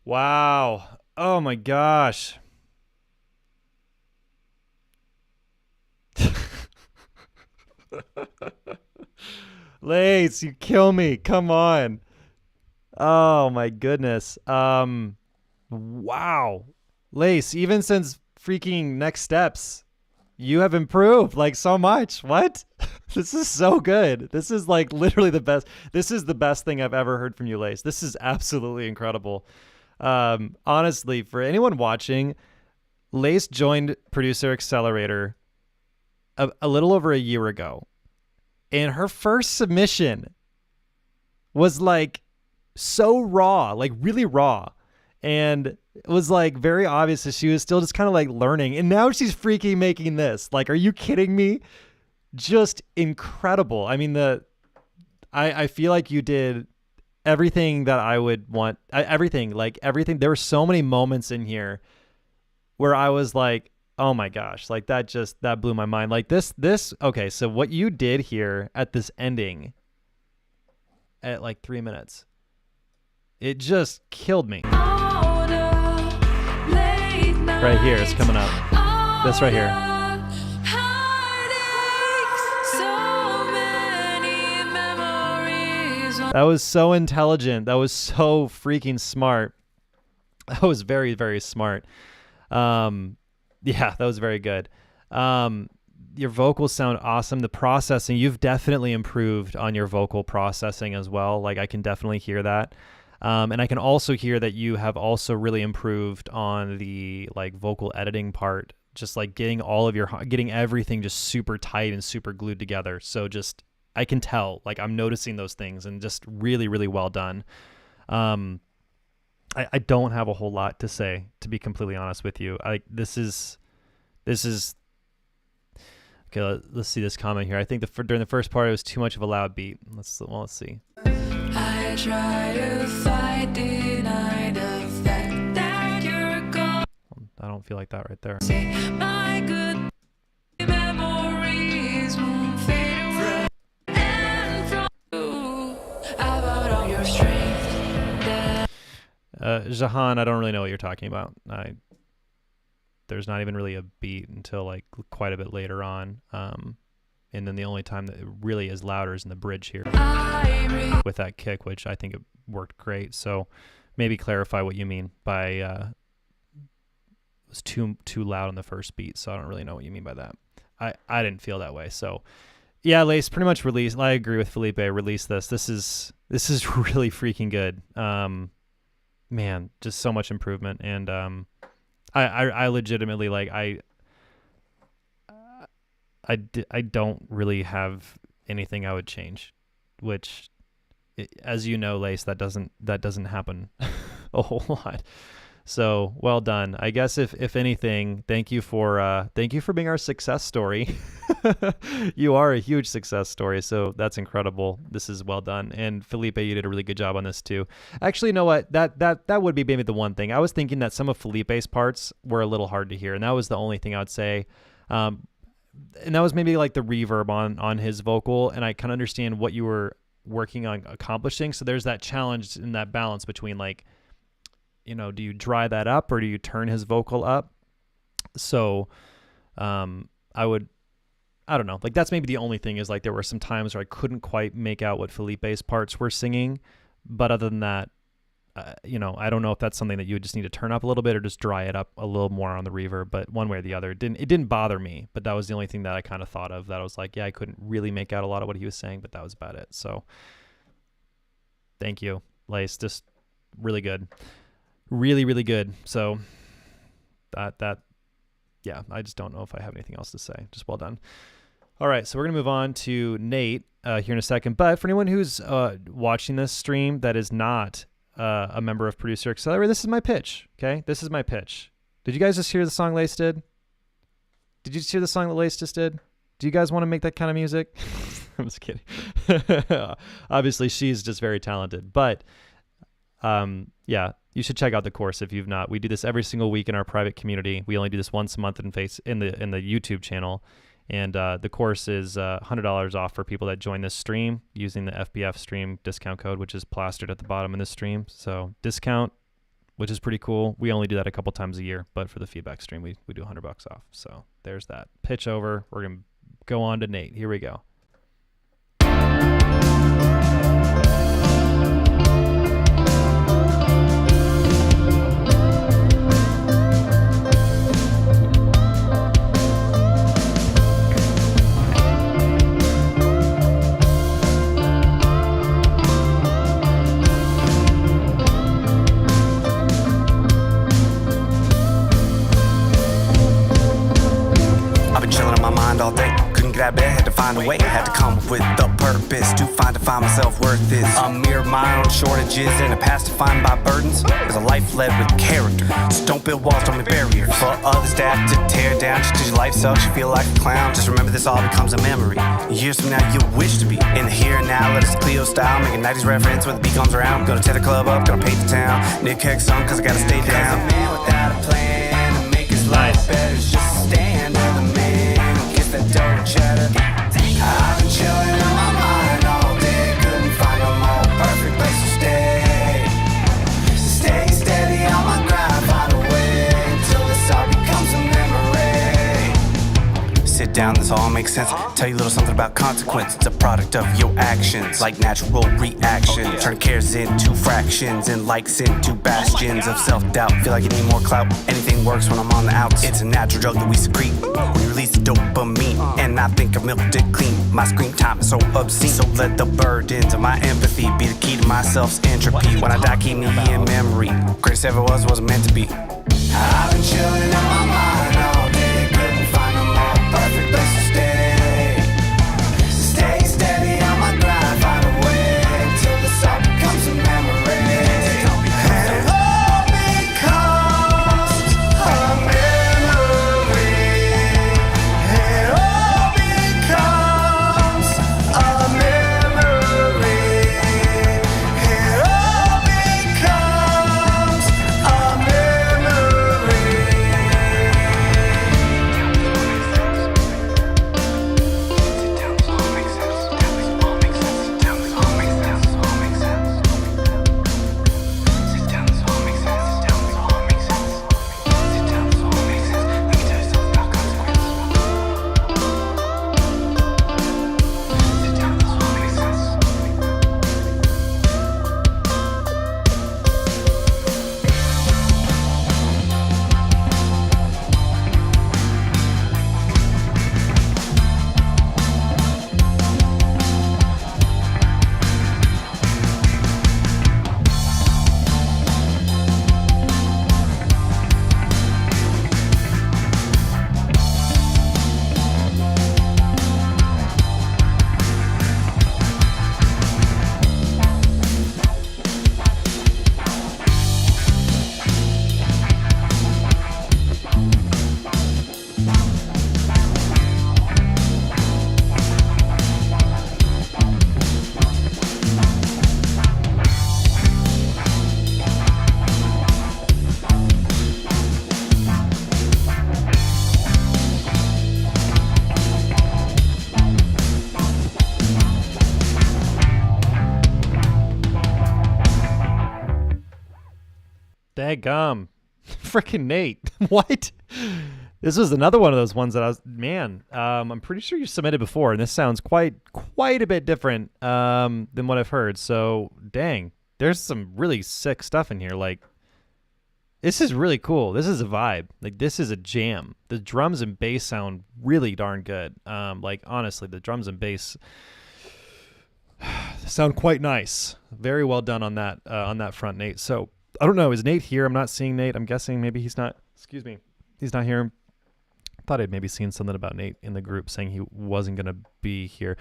Wow. Oh my gosh. Lace, you kill me. Come on. Oh my goodness. Wow. Lace, even since freaking Next Steps, you have improved like so much. What? This is so good. This is like literally the best. This is the best thing I've ever heard from you, Lace. This is absolutely incredible. Honestly, for anyone watching, Lace joined Producer Accelerator a little over a year ago, and her first submission was like so raw, like really raw, and it was like very obvious that she was still just kind of like learning, and now she's freaking making this. Like, are you kidding me? Just incredible. I mean, I feel like you did everything that I would want. Everything. There were so many moments in here where I was like, oh my gosh, like that blew my mind. Like this, okay, so what you did here at this ending at like 3 minutes, it just killed me. Right here, it's coming up. This right here. That was so intelligent. That was so freaking smart. That was very, very smart. Yeah, that was very good. Your vocals sound awesome. The processing, you've definitely improved on your vocal processing as well. Like, I can definitely hear that. And I can also hear that you have also really improved on the like vocal editing part, just like getting everything just super tight and super glued together. So just, I can tell, like, I'm noticing those things, and just really, really well done. I don't have a whole lot to say, to be completely honest with you. This is okay. Let's see this comment here. I think during the first part it was too much of a loud beat. Let's see. I try to fight, deny the fact that you're gone. I don't feel like that right there. My good memories won't fade away. And from you, I bought all your strength. Jahan, I don't really know what you're talking about. There's not even really a beat until like quite a bit later on. And then the only time that it really is louder is in the bridge here with that kick, which I think it worked great. So maybe clarify what you mean by it was too loud on the first beat. So I don't really know what you mean by that. I didn't feel that way. So yeah, Lace, pretty much release. I agree with Felipe. Release this. This is really freaking good. Man, just so much improvement. And I legitimately, like, I don't really have anything I would change, which, as you know, Lace, that doesn't happen a whole lot. So well done. I guess if anything, thank you for being our success story. You are a huge success story, so that's incredible. This is well done. And Felipe, you did a really good job on this too. Actually, you know what? That would be maybe the one thing. I was thinking that some of Felipe's parts were a little hard to hear, and that was the only thing I would say. And that was maybe like the reverb on his vocal, and I kind of understand what you were working on accomplishing. So there's that challenge in that balance between, like, you know, do you dry that up or do you turn his vocal up? So I don't know, like, that's maybe the only thing, is like there were some times where I couldn't quite make out what Felipe's parts were singing, but other than that, you know, I don't know if that's something that you would just need to turn up a little bit or just dry it up a little more on the reverb, but one way or the other, it didn't bother me, but that was the only thing that I kind of thought of, that I was like, yeah, I couldn't really make out a lot of what he was saying, but that was about it. So thank you, Lace, just really good. Really, really good. So yeah, I just don't know if I have anything else to say. Just well done. All right, so we're going to move on to Nate here in a second. But for anyone who's watching this stream that is not a member of Producer Accelerator, this is my pitch, okay? This is my pitch. Did you guys just hear the song Lace did? Did you just hear the song that Lace just did? Do you guys want to make that kind of music? I'm just kidding. Obviously, she's just very talented. But yeah, you should check out the course if you've not. We do this every single week in our private community. We only do this once a month in the YouTube channel, and the course is $100 off for people that join this stream using the FBF stream discount code, which is plastered at the bottom of the stream. So discount, which is pretty cool. We only do that a couple times a year, but for the feedback stream, we do $100 off. So there's that. Pitch over. We're gonna go on to Nate. Here we go. chilling in my mind all day. Couldn't get out of bed, had to find a way. Had to come up with the purpose to define myself worth is a mere my own shortages and a past defined by burdens. There's a life led with character, so don't build walls, don't make barriers for others to have to tear down. Just cause your life sucks, you feel like a clown. Just remember this all becomes a memory. Years from now you wish to be in the here and now. Let us Cleo style, make a 90s reference when the beat comes around. Gonna tear the club up, gonna paint the town. Need a kick song cause I gotta stay down. A man without a plan to make his life better is just a stand of the man who gets that dirt cheddar. I've been chilling in my mind all day, couldn't find a more perfect place to stay. Stay steady on my grind, find a way until this all becomes a memory. Sit down, this all makes sense. Tell you a little something about consequence. It's a product of your actions, like natural reaction. Turn cares into fractions and likes into bastions of self-doubt. Feel like you need more clout. Anything works when I'm on the outs. It's a natural drug that we secrete. We release dopamine, and I think I've milked it clean. My screen time is so obscene, so let the burdens of my empathy be the key to my self's entropy. When I die, keep me in memory. Greatest ever was, wasn't meant to be. I've been chilling in my mind all day, couldn't find a more perfect place to stay. Stay steady on my grind, find a way until this all becomes a memory. And it all becomes a memory. It all becomes a memory. It all becomes a memory. Daggum. Freaking Nate. What? This was another one of those ones that I was, man, I'm pretty sure you submitted before, and this sounds quite a bit different than what I've heard. So, dang, there's some really sick stuff in here. Like, this is really cool. This is a vibe. Like, this is a jam. The drums and bass sound really darn good. Like, honestly, the drums and bass sound quite nice. Very well done on that front, Nate. So, I don't know. Is Nate here? I'm not seeing Nate. I'm guessing maybe he's not. Excuse me. He's not here. Thought I'd maybe seen something about Nate in the group saying he wasn't going to be here.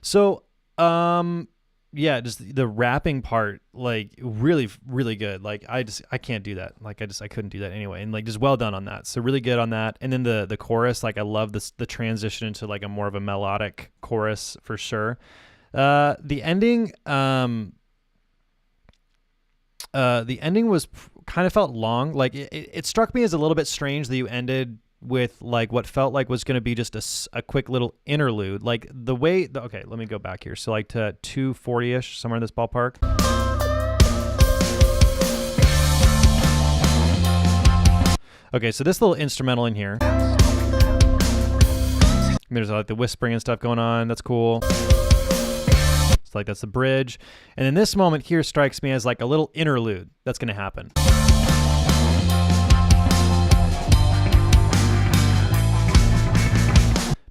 So, yeah, just the rapping part, like really, really good. Like I can't do that. Like I couldn't do that anyway. And like just well done on that. So really good on that. And then the chorus, like I love the transition into like a more of a melodic chorus for sure. The ending was kind of felt long. Like it struck me as a little bit strange that you ended with like what felt like was going to be just a quick little interlude. Like the way, okay, let me go back here. So like to 2:40-ish, somewhere in this ballpark. Okay, so this little instrumental in here. There's like the whispering and stuff going on. That's cool. It's like that's the bridge. And then this moment here strikes me as like a little interlude that's going to happen.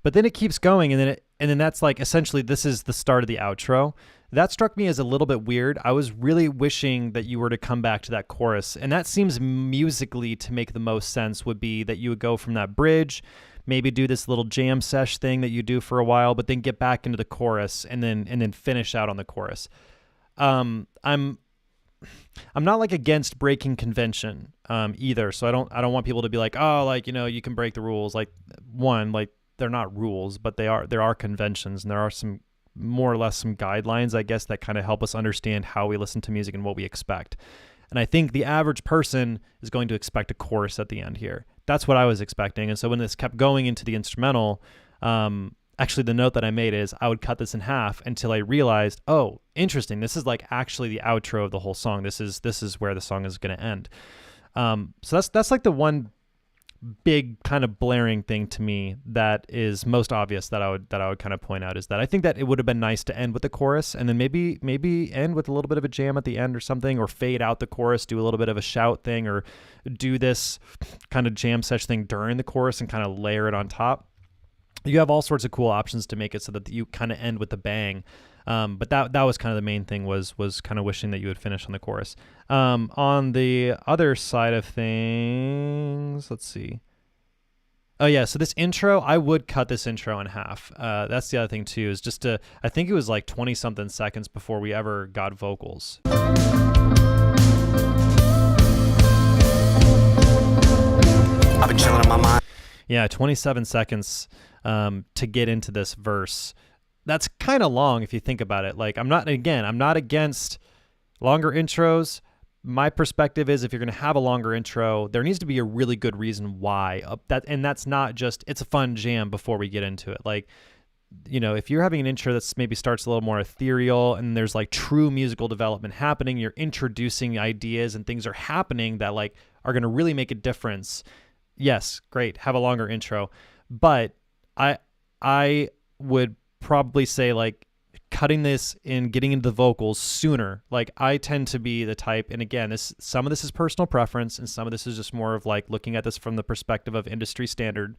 But then it keeps going, and then that's like essentially this is the start of the outro. That struck me as a little bit weird. I was really wishing that you were to come back to that chorus, and that seems musically to make the most sense would be that you would go from that bridge, maybe do this little jam sesh thing that you do for a while, but then get back into the chorus and then finish out on the chorus. I'm not like against breaking convention either. So I don't want people to be like, oh, like, you know, you can break the rules. Like, one, like, they're not rules, but there are conventions, and there are some more or less some guidelines, I guess, that kind of help us understand how we listen to music and what we expect. And I think the average person is going to expect a chorus at the end here. That's what I was expecting. And so when this kept going into the instrumental, actually the note that I made is I would cut this in half until I realized, oh, interesting. This is like actually the outro of the whole song. This is where the song is going to end. So that's like the one big kind of blaring thing to me that is most obvious that I would kind of point out, is that I think that it would have been nice to end with the chorus and then maybe end with a little bit of a jam at the end or something, or fade out the chorus, do a little bit of a shout thing, or do this kind of jam sesh thing during the chorus and kind of layer it on top. You have all sorts of cool options to make it so that you kind of end with a bang. But that was kind of the main thing, was kind of wishing that you would finish on the chorus. On the other side of things, let's see. Oh yeah, so this intro, I would cut this intro in half. That's the other thing too, is just I think it was like 20 something seconds before we ever got vocals. I've been chilling in my mind. Yeah, 27 seconds to get into this verse. That's kind of long if you think about it. Like, I'm not against longer intros. My perspective is, if you're going to have a longer intro, there needs to be a really good reason why. And that's not just, it's a fun jam before we get into it. Like, you know, if you're having an intro that's maybe starts a little more ethereal and there's like true musical development happening, you're introducing ideas and things are happening that like are going to really make a difference. Yes, great. Have a longer intro. But I would probably say, like, cutting this and getting into the vocals sooner. Like, I tend to be the type, and again, some of this is personal preference and some of this is just more of like looking at this from the perspective of industry standard.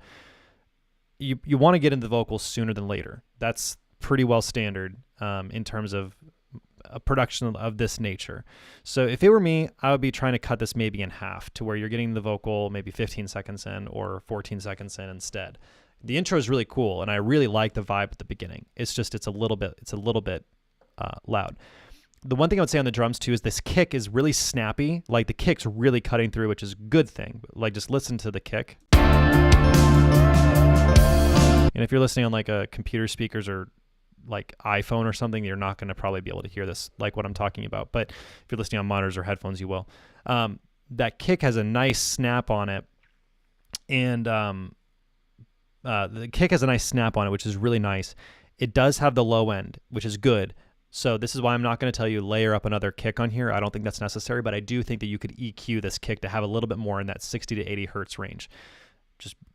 You want to get into the vocals sooner than later. That's pretty well standard in terms of a production of this nature. So if it were me, I would be trying to cut this maybe in half, to where you're getting the vocal maybe 15 seconds in or 14 seconds in instead. The intro is really cool, and I really like the vibe at the beginning. It's just it's a little bit loud. The one thing I would say on the drums too is this kick is really snappy. Like, the kick's really cutting through, which is a good thing. Like, just listen to the kick. And if you're listening on like a computer speakers or like iPhone or something, you're not going to probably be able to hear this, like what I'm talking about. But if you're listening on monitors or headphones, you will. That kick has a nice snap on it, and the kick has a nice snap on it, which is really nice. It does have the low end, which is good. So this is why I'm not going to tell you layer up another kick on here. I don't think that's necessary, but I do think that you could EQ this kick to have a little bit more in that 60 to 80 hertz range.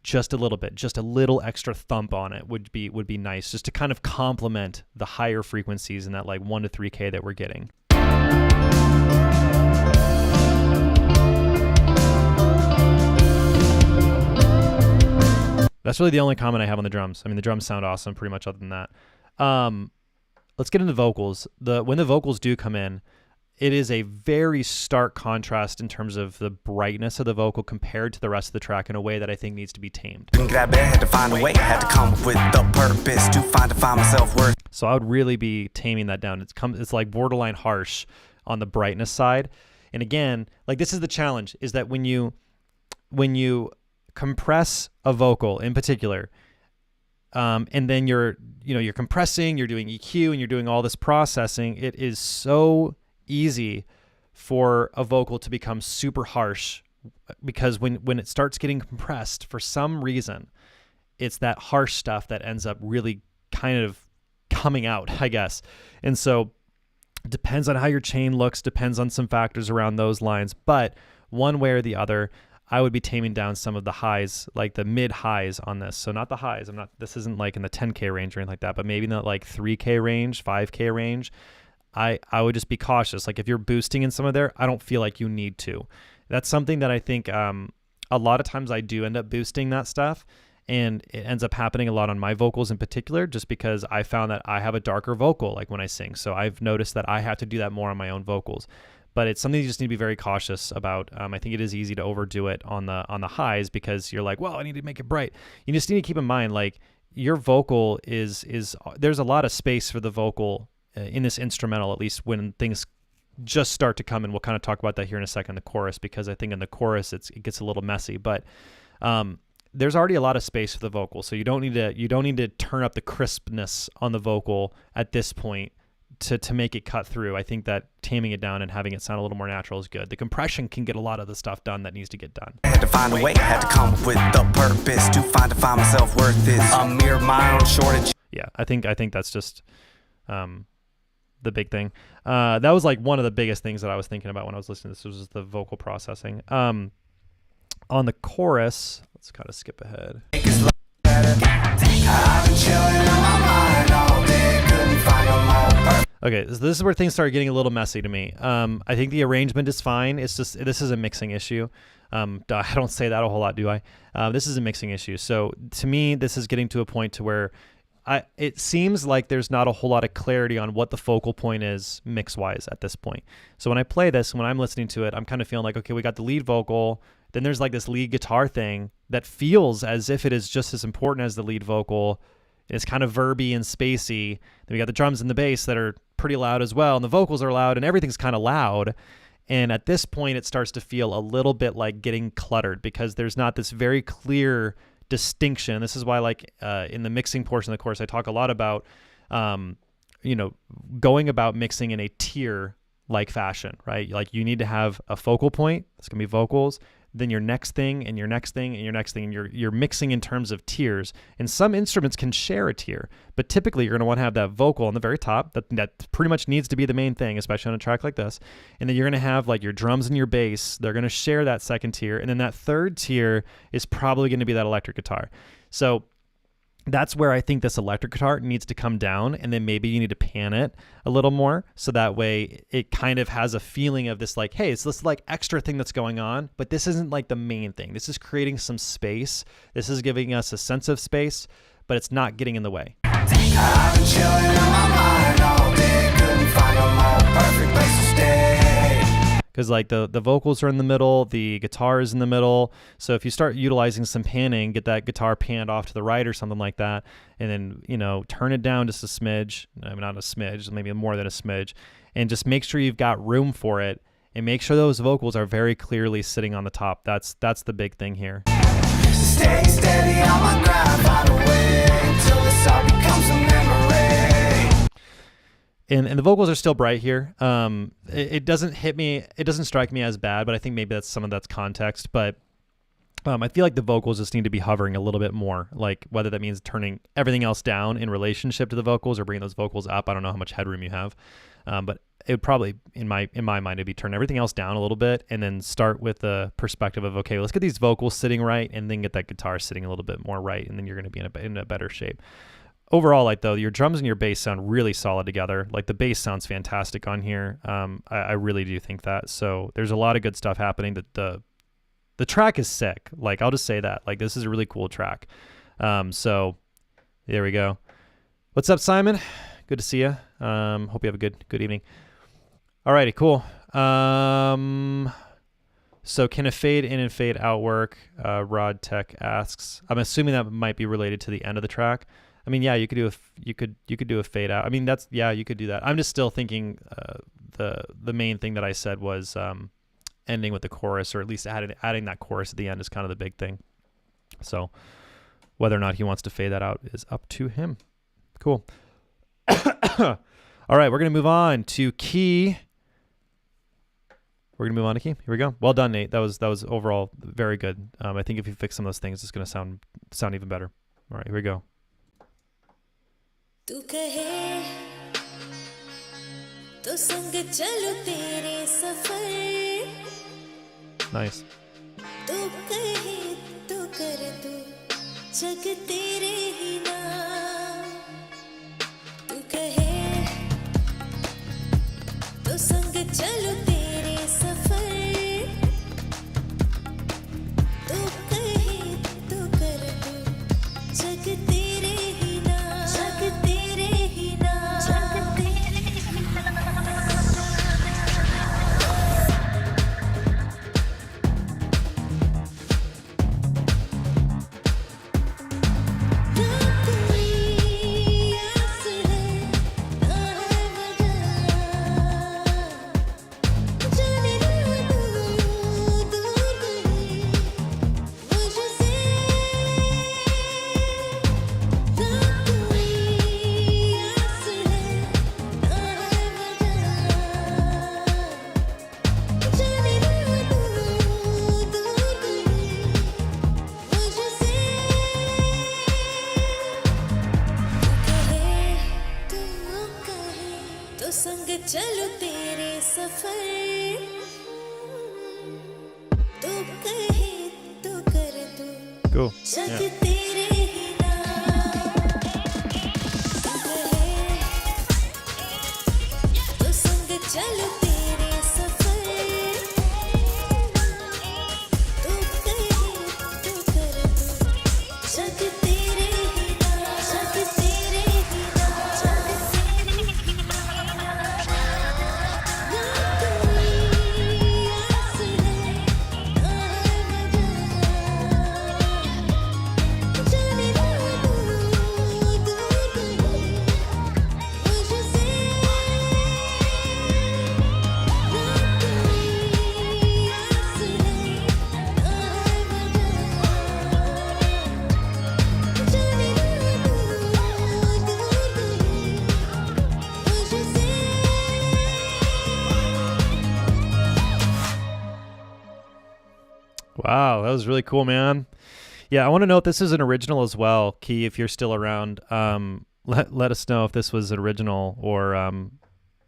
Just a little bit, just a little extra thump on it would be nice, just to kind of complement the higher frequencies in that like 1 to 3K that we're getting. That's really the only comment I have on the drums. I mean, the drums sound awesome pretty much other than that. Let's get into vocals. When the vocals do come in, it is a very stark contrast in terms of the brightness of the vocal compared to the rest of the track in a way that I think needs to be tamed. Had to find a way, had to come up with the purpose to find myself worth. So I would really be taming that down. It's like borderline harsh on the brightness side. And again, like, this is the challenge, is that when you compress a vocal in particular, and then you're compressing, you're doing EQ, and you're doing all this processing, it is so easy for a vocal to become super harsh, because when it starts getting compressed, for some reason, it's that harsh stuff that ends up really kind of coming out, I guess. And so it depends on how your chain looks, depends on some factors around those lines, but one way or the other, I would be taming down some of the highs, like the mid highs on this. So not the highs. This isn't like in the 10K range or anything like that, but maybe in the like 3K range, 5K range. I would just be cautious. Like, if you're boosting in some of there, I don't feel like you need to. That's something that I think a lot of times I do end up boosting that stuff, and it ends up happening a lot on my vocals in particular, just because I found that I have a darker vocal, like when I sing. So I've noticed that I have to do that more on my own vocals. but it's something you just need to be very cautious about. I think it is easy to overdo it on the highs because you're like, well, I need to make it bright. You just need to keep in mind, like, your vocal is there's a lot of space for the vocal in this instrumental, at least when things just start to come in. We'll kind of talk about that here in a second, the chorus, because I think in the chorus it gets a little messy, but there's already a lot of space for the vocal, so you don't need to turn up the crispness on the vocal at this point to make it cut through. I think that taming it down and having it sound a little more natural is good. The compression can get a lot of the stuff done that needs to get done. I had to find a way, had to come with the purpose to find myself worth this. A mere mile shortage. Yeah, I think that's just the big thing. That was like one of the biggest things that I was thinking about when I was listening to this, was just the vocal processing. On the chorus, let's kind of skip ahead. Okay, this is where things start getting a little messy to me. I think the arrangement is fine. It's just, this is a mixing issue. I don't say that a whole lot, do I? This is a mixing issue. So to me, this is getting to a point to where it seems like there's not a whole lot of clarity on what the focal point is mix-wise at this point. So when I play this, when I'm listening to it, I'm kind of feeling like, okay, we got the lead vocal, then there's like this lead guitar thing that feels as if it is just as important as the lead vocal. It's kind of verby and spacey. Then we got the drums and the bass that are pretty loud as well, and the vocals are loud, and everything's kind of loud. And at this point, it starts to feel a little bit like getting cluttered because there's not this very clear distinction. This is why, like, in the mixing portion of the course, I talk a lot about, going about mixing in a tier-like fashion, right? Like, you need to have a focal point. That's going to be vocals. Then your next thing and your next thing and your next thing, and you're mixing in terms of tiers. And some instruments can share a tier, but typically you're going to want to have that vocal on the very top. That pretty much needs to be the main thing, especially on a track like this. And then you're going to have like your drums and your bass. They're going to share that second tier, and then that third tier is probably going to be that electric guitar. So that's where I think this electric guitar needs to come down, and then maybe you need to pan it a little more so that way it kind of has a feeling of this, like, hey, it's this like extra thing that's going on, but this isn't like the main thing. This is creating some space. This is giving us a sense of space, but it's not getting in the way. I've been chilling in my mind all day, couldn't find a more perfect place to stay. Because like the vocals are in the middle, the guitar is in the middle. So if you start utilizing some panning, get that guitar panned off to the right or something like that, and then, turn it down just a smidge, I mean, not a smidge, maybe more than a smidge, and just make sure you've got room for it, and make sure those vocals are very clearly sitting on the top. That's the big thing here. Stay steady on my grind, find a way until this all becomes a memory. And the vocals are still bright here. It doesn't hit me. It doesn't strike me as bad, but I think maybe that's context. But I feel like the vocals just need to be hovering a little bit more. Like whether that means turning everything else down in relationship to the vocals or bringing those vocals up. I don't know how much headroom you have, but it would probably, in my mind, it'd be turn everything else down a little bit and then start with the perspective of, okay, let's get these vocals sitting right, and then get that guitar sitting a little bit more right, and then you're going to be in a better shape. Overall, like though, your drums and your bass sound really solid together. Like the bass sounds fantastic on here. I really do think that. So there's a lot of good stuff happening. That the track is sick. Like I'll just say that. Like this is a really cool track. So there we go. What's up, Simon? Good to see you. Hope you have a good evening. Alrighty, cool. So can a fade in and fade out work? Rod Tech asks. I'm assuming that might be related to the end of the track. I mean, yeah, you could do a fade out. I mean, you could do that. I'm just still thinking the main thing that I said was ending with the chorus, or at least adding that chorus at the end is kind of the big thing. So whether or not he wants to fade that out is up to him. Cool. All right, we're gonna move on to key. We're gonna move on to key. Here we go. Well done, Nate. That was overall very good. I think if you fix some of those things, it's gonna sound even better. All right, here we go. तू कहे तो संग चलूं तेरे सफर. Nice. तू कहे तो कर दो जग तेरे ही नाम. तू कहे तो संग चलूं तेरे सफर. तू कहे तो कर दो जग तेरे ही नाम. जग तेरे ही नाम. जग तेरे ही नाम. चलूं तेरे सफर तू कहे तो कर दूं Cool. जग Yeah. तेरे ही नाम तू कहे तो संग चलूं तेरे सफर तू कहे तो कर दूं जग तेरे ही नाम जग तेरे ही नाम जग तेरे ही Wow, that was really cool, man. Yeah, I want to know if this is an original as well, Key, if you're still around. Let us know if this was original or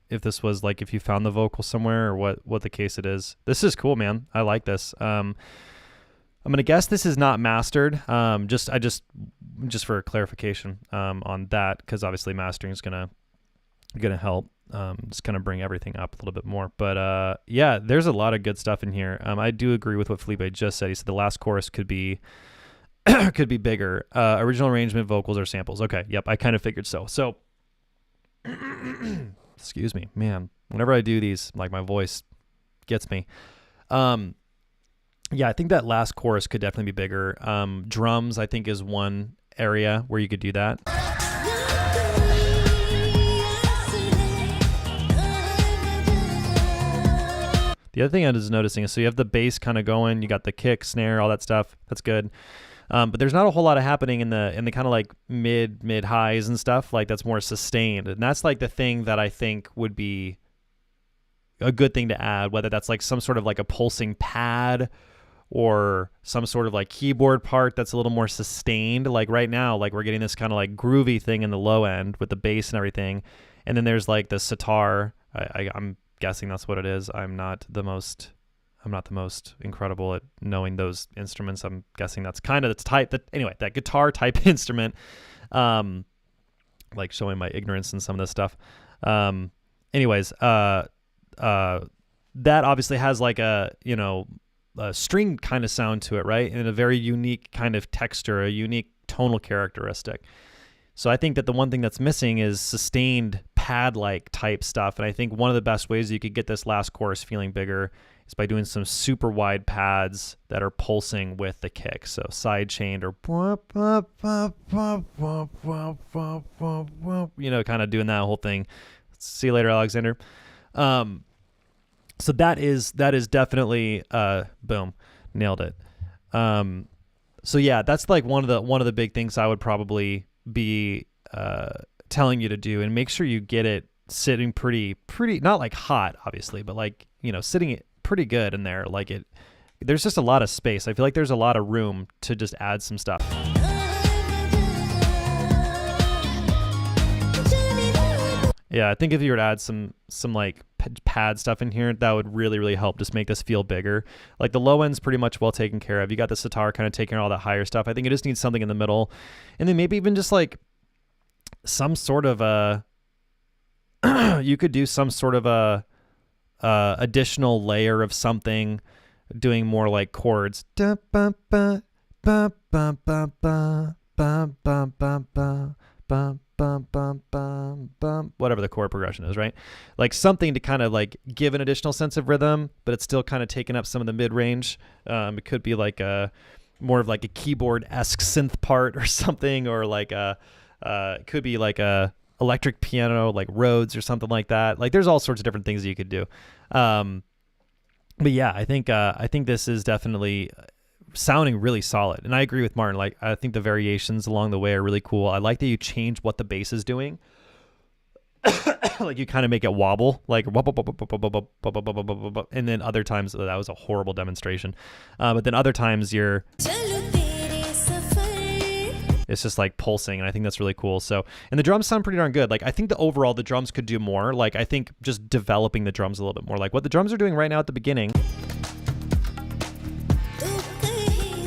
if this was like if you found the vocal somewhere or what the case it is. This is cool, man. I like this. I'm gonna guess this is not mastered. Just for clarification on that, because obviously mastering is gonna help. Just kind of bring everything up a little bit more. But yeah, there's a lot of good stuff in here. I do agree with what Felipe just said. He said the last chorus could be could be bigger. Original arrangement, vocals, or samples. Okay, yep, I kind of figured so. So, excuse me, man. Whenever I do these, like my voice gets me. Yeah, I think that last chorus could definitely be bigger. Drums, I think, is one area where you could do that. The other thing I was noticing is so you have the bass kind of going, you got the kick, snare, all that stuff. That's good. But there's not a whole lot of happening in the kind of like mid highs and stuff. Like that's more sustained. And that's like the thing that I think would be a good thing to add, whether that's like some sort of like a pulsing pad or some sort of like keyboard part that's a little more sustained. Like right now, like we're getting this kind of like groovy thing in the low end with the bass and everything. And then there's like the sitar. I'm guessing that's what it is. I'm not the most incredible at knowing those instruments. I'm guessing that's kind of the type that anyway, that guitar type instrument. Like showing my ignorance in some of this stuff. Anyways, that obviously has like a string kind of sound to it, right? And a very unique kind of texture, a unique tonal characteristic. So I think that the one thing that's missing is sustained pad-like type stuff. And I think one of the best ways you could get this last chorus feeling bigger is by doing some super wide pads that are pulsing with the kick. So side chained or, kind of doing that whole thing. See you later, Alexander. So that is definitely, boom, nailed it. So yeah, that's like one of the big things I would probably be telling you to do, and make sure you get it sitting pretty not like hot obviously, but like sitting it pretty good in there. Like there's just a lot of space. I feel like there's a lot of room to just add some stuff. Yeah, I think if you were to add some like pad stuff in here, that would really help just make this feel bigger. Like the low end's pretty much well taken care of. You got the sitar kind of taking all that higher stuff. I think it just needs something in the middle, and then maybe even just like some sort of a you could do some sort of a additional layer of something, doing more like chords. Whatever the chord progression is, right? Like something to kind of like give an additional sense of rhythm, but it's still kind of taking up some of the mid range. It could be like a more of like a keyboard-esque synth part or something, or like it could be like a electric piano, like Rhodes or something like that. Like there's all sorts of different things that you could do. But yeah, I think this is definitely sounding really solid, and I agree with Martin. Like I think the variations along the way are really cool. I like that you change what the bass is doing. Like you kind of make it wobble, like, and then other times that was a horrible demonstration. But then other times you're it's just like pulsing, and I think that's really cool. So, and the drums sound pretty darn good. Like, I think the drums could do more. Like, I think just developing the drums a little bit more, like what the drums are doing right now at the beginning.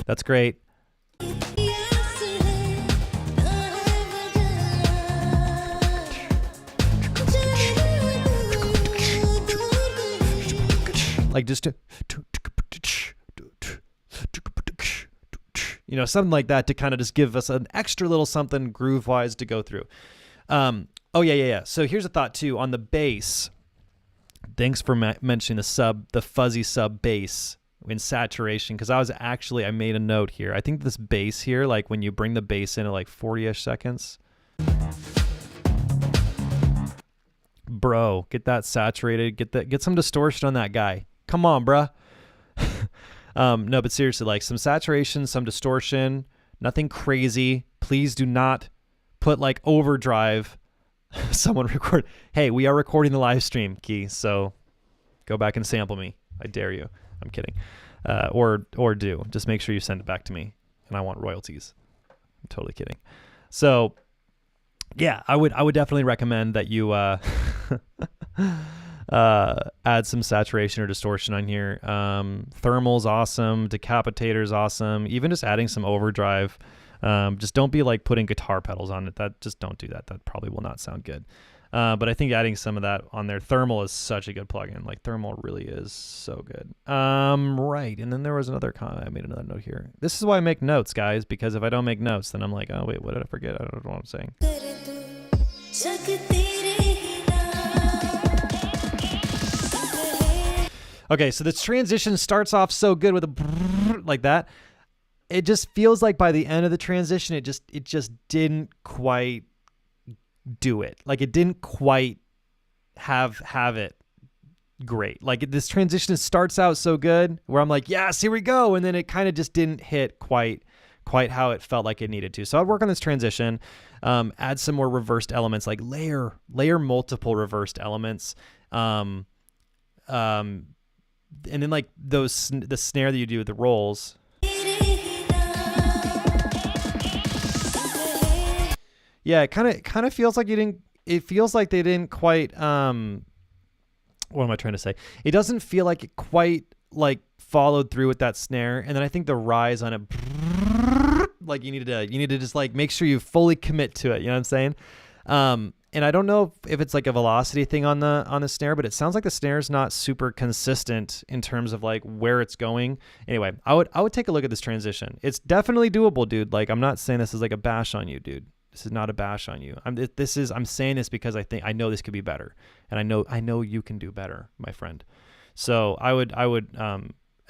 That's great. Like just something like that to kind of just give us an extra little something groove wise to go through. Oh yeah. So here's a thought too on the bass. Thanks for mentioning the fuzzy sub bass in saturation, because I made a note here. I think this bass here, like when you bring the bass in at like 40-ish seconds, bro, get that saturated, get some distortion on that guy. Come on, bruh. No, but seriously, like some saturation, some distortion, nothing crazy. Please do not put like overdrive. Someone record. Hey, we are recording the live stream, Key. So go back and sample me. I dare you. I'm kidding. Or do. Just make sure you send it back to me, and I want royalties. I'm totally kidding. So yeah, I would definitely recommend that you add some saturation or distortion on here. Thermal's awesome. Decapitator's awesome. Even just adding some overdrive. Just don't be like putting guitar pedals on it. Just don't do that. That probably will not sound good. But I think adding some of that on there. Thermal is such a good plugin. Like Thermal really is so good. Right. And then there was another comment. I made another note here. This is why I make notes, guys, because if I don't make notes, then I'm like, oh wait, what did I forget? I don't know what I'm saying. Okay, so this transition starts off so good with a like that. It just feels like by the end of the transition, it just didn't quite do it. Like it didn't quite have it great. Like this transition starts out so good where I'm like, yes, here we go. And then it kind of just didn't hit quite how it felt like it needed to. So I'd work on this transition, add some more reversed elements, like layer multiple reversed elements. And then like the snare that you do with the rolls. Yeah, it kind of feels like it feels like they didn't quite what am I trying to say? It doesn't feel like it quite like followed through with that snare. And then I think the rise on it, like you need to just like make sure you fully commit to it, you know what I'm saying? And I don't know if it's like a velocity thing on the snare, but it sounds like the snare's not super consistent in terms of like where it's going. Anyway, I would take a look at this transition. It's definitely doable, dude. Like I'm not saying this is like a bash on you, dude. This is not a bash on you. I'm saying this because I know this could be better, and I know you can do better, my friend. So I would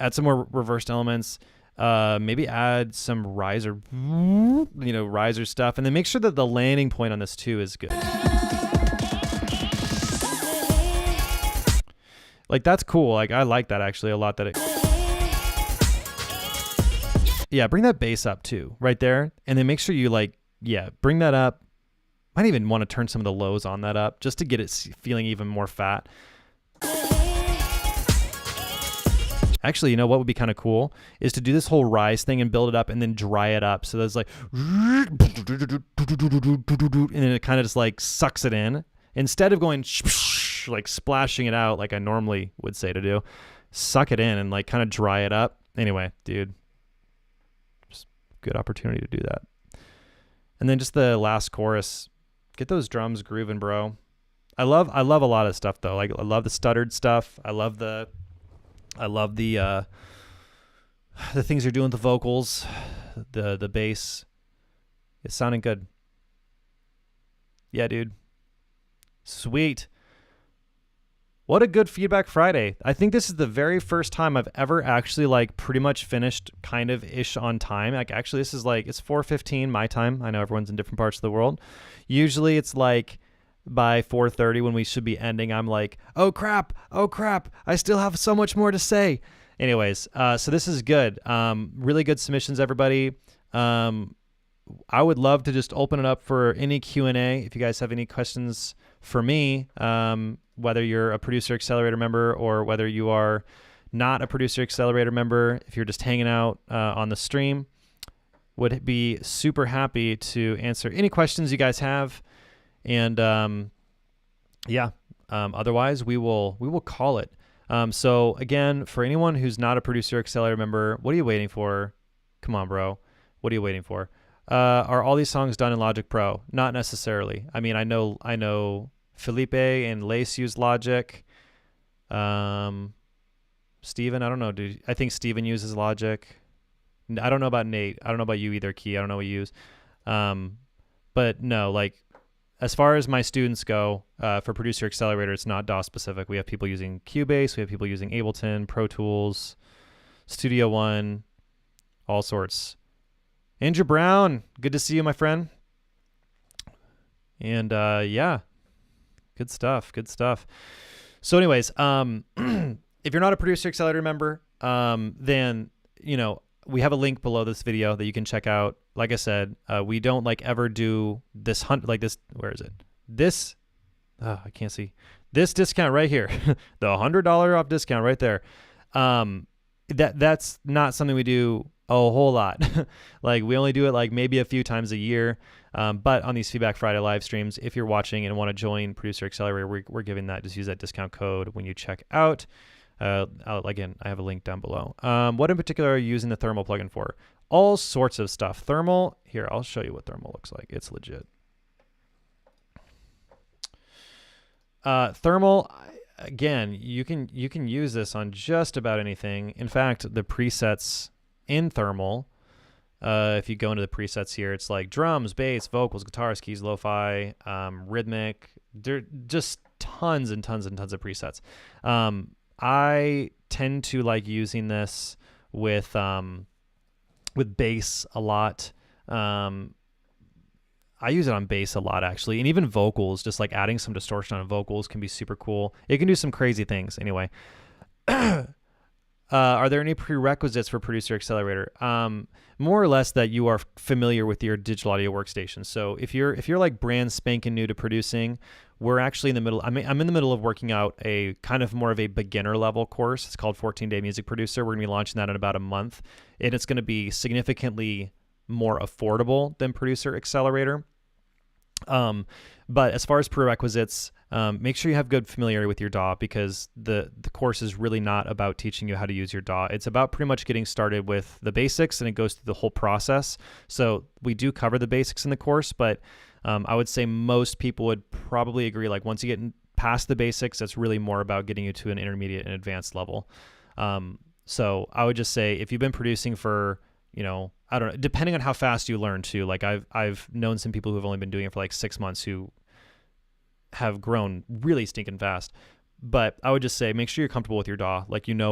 add some more reversed elements. Maybe add some riser stuff, and then make sure that the landing point on this too is good. Like that's cool. Like I like that actually a lot. Yeah, bring that bass up too, right there, and then make sure you bring that up. Might even want to turn some of the lows on that up just to get it feeling even more fat. Actually, you know what would be kind of cool is to do this whole rise thing and build it up and then dry it up. So there's like, and then it kind of just like sucks it in. Instead of going like splashing it out like I normally would say to do, suck it in and like kind of dry it up. Anyway, dude, just good opportunity to do that. And then just the last chorus, get those drums grooving, bro. I love a lot of stuff though. Like I love the stuttered stuff. I love the things you're doing with the vocals, the bass. It's sounding good. Yeah, dude. Sweet. What a good Feedback Friday. I think this is the very first time I've ever actually like pretty much finished kind of ish on time. Like actually this is like, it's 4:15 my time. I know everyone's in different parts of the world. Usually it's like by 4:30 when we should be ending, I'm like, oh crap, I still have so much more to say. Anyways, so this is good. Really good submissions, everybody. I would love to just open it up for any Q&A. If you guys have any questions for me, whether you're a Producer Accelerator member or whether you are not a Producer Accelerator member, if you're just hanging out on the stream, would be super happy to answer any questions you guys have. And otherwise we will call it. So again, for anyone who's not a Producer Accelerator member, what are you waiting for? Come on, bro. What are you waiting for? Are all these songs done in Logic Pro? Not necessarily. I mean, I know Felipe and Lace use Logic. Steven, I don't know, dude. I think Steven uses Logic. I don't know about Nate. I don't know about you either, Key. I don't know what you use. But no, like, as far as my students go, for Producer Accelerator, it's not DAW specific. We have people using Cubase. We have people using Ableton, Pro Tools, Studio One, all sorts. Andrew Brown, good to see you, my friend. And good stuff. So anyways, if you're not a Producer Accelerator member, then, we have a link below this video that you can check out. Like I said, we don't ever do this where is it? This, I can't see. This discount right here, the $100 off discount right there. That's not something we do a whole lot. We only do it maybe a few times a year. But on these Feedback Friday live streams, if you're watching and want to join Producer Accelerator, we're giving that. Just use that discount code when you check out. Again, I have a link down below. What in particular are you using the thermal plugin for? All sorts of stuff. Thermal, here, I'll show you what thermal looks like. It's legit. Thermal, again, you can use this on just about anything. In fact, the presets in thermal, if you go into the presets here, it's like drums, bass, vocals, guitars, keys, lo-fi, rhythmic. There just tons and tons and tons of presets. I tend to like using this with bass a lot. I use it on bass a lot, actually, and even vocals. Just adding some distortion on vocals can be super cool. It can do some crazy things. Anyway, are there any prerequisites for Producer Accelerator? More or less that you are familiar with your digital audio workstation. So if you're brand spanking new to producing, we're actually in the middle. I'm in the middle of working out a kind of more of a beginner level course. It's called 14-Day Music Producer. We're gonna be launching that in about a month, and it's gonna be significantly more affordable than Producer Accelerator. But as far as prerequisites, make sure you have good familiarity with your DAW, because the course is really not about teaching you how to use your DAW. It's about pretty much getting started with the basics, and it goes through the whole process. So we do cover the basics in the course, but I would say most people would probably agree, once you get past the basics, that's really more about getting you to an intermediate and advanced level. So I would just say, if you've been producing for, I don't know, depending on how fast you learn too. I've known some people who've only been doing it for 6 months who have grown really stinking fast. But I would just say, make sure you're comfortable with your DAW.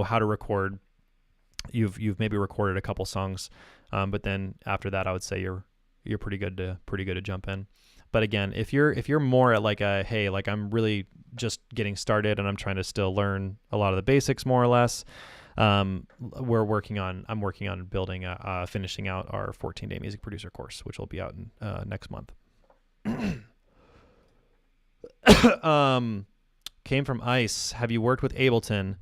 How to record. You've maybe recorded a couple songs, but then after that, I would say you're pretty good to jump in. But again, if you're more at hey, I'm really just getting started and I'm trying to still learn a lot of the basics more or less. I'm working on building finishing out our 14-day music producer course, which will be out in, next month. Came from Ice. Have you worked with Ableton?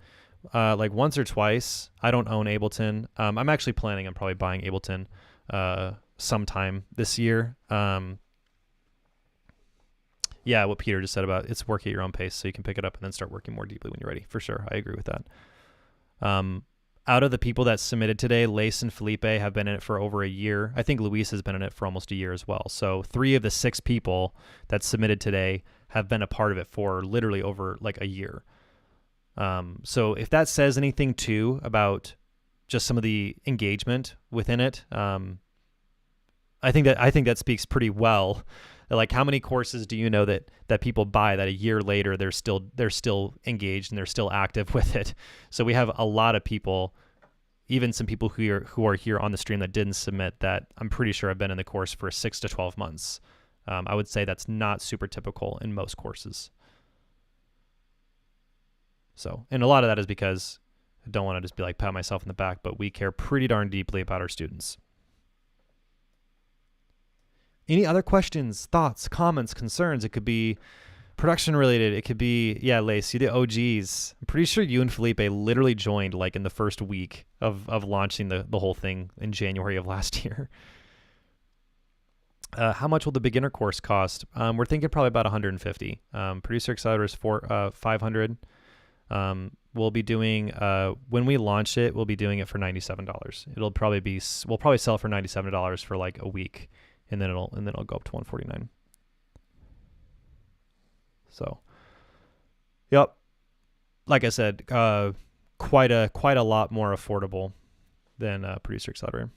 Once or twice. I don't own Ableton. I'm actually planning on probably buying Ableton sometime this year. Yeah, what Peter just said about it's work at your own pace, so you can pick it up and then start working more deeply when you're ready. For sure, I agree with that. Out of the people that submitted today, Lace and Felipe have been in it for over a year. I think Louise has been in it for almost a year as well. So 3 of the 6 people that submitted today have been a part of it for literally over a year. So if that says anything too about just some of the engagement within it, I think that speaks pretty well. How many courses do you know that people buy that a year later they're still engaged and they're still active with it? So we have a lot of people, even some people who are here on the stream that didn't submit, that I'm pretty sure have been in the course for 6 to 12 months. I would say that's not super typical in most courses. So, and a lot of that is because I don't want to just be pat myself in the back, but we care pretty darn deeply about our students. Any other questions, thoughts, comments, concerns? It could be production related. It could be, Lace, you the OGs. I'm pretty sure you and Felipe literally joined in the first week of launching the whole thing in January of last year. How much will the beginner course cost? We're thinking probably about 150. Producer Accelerator is 500. We'll be doing when we launch it, we'll be doing it for $97. We'll probably sell it for $97 for like a week, and then it'll go up to $149. So, yep. Like I said, quite a lot more affordable than Producer Accelerator.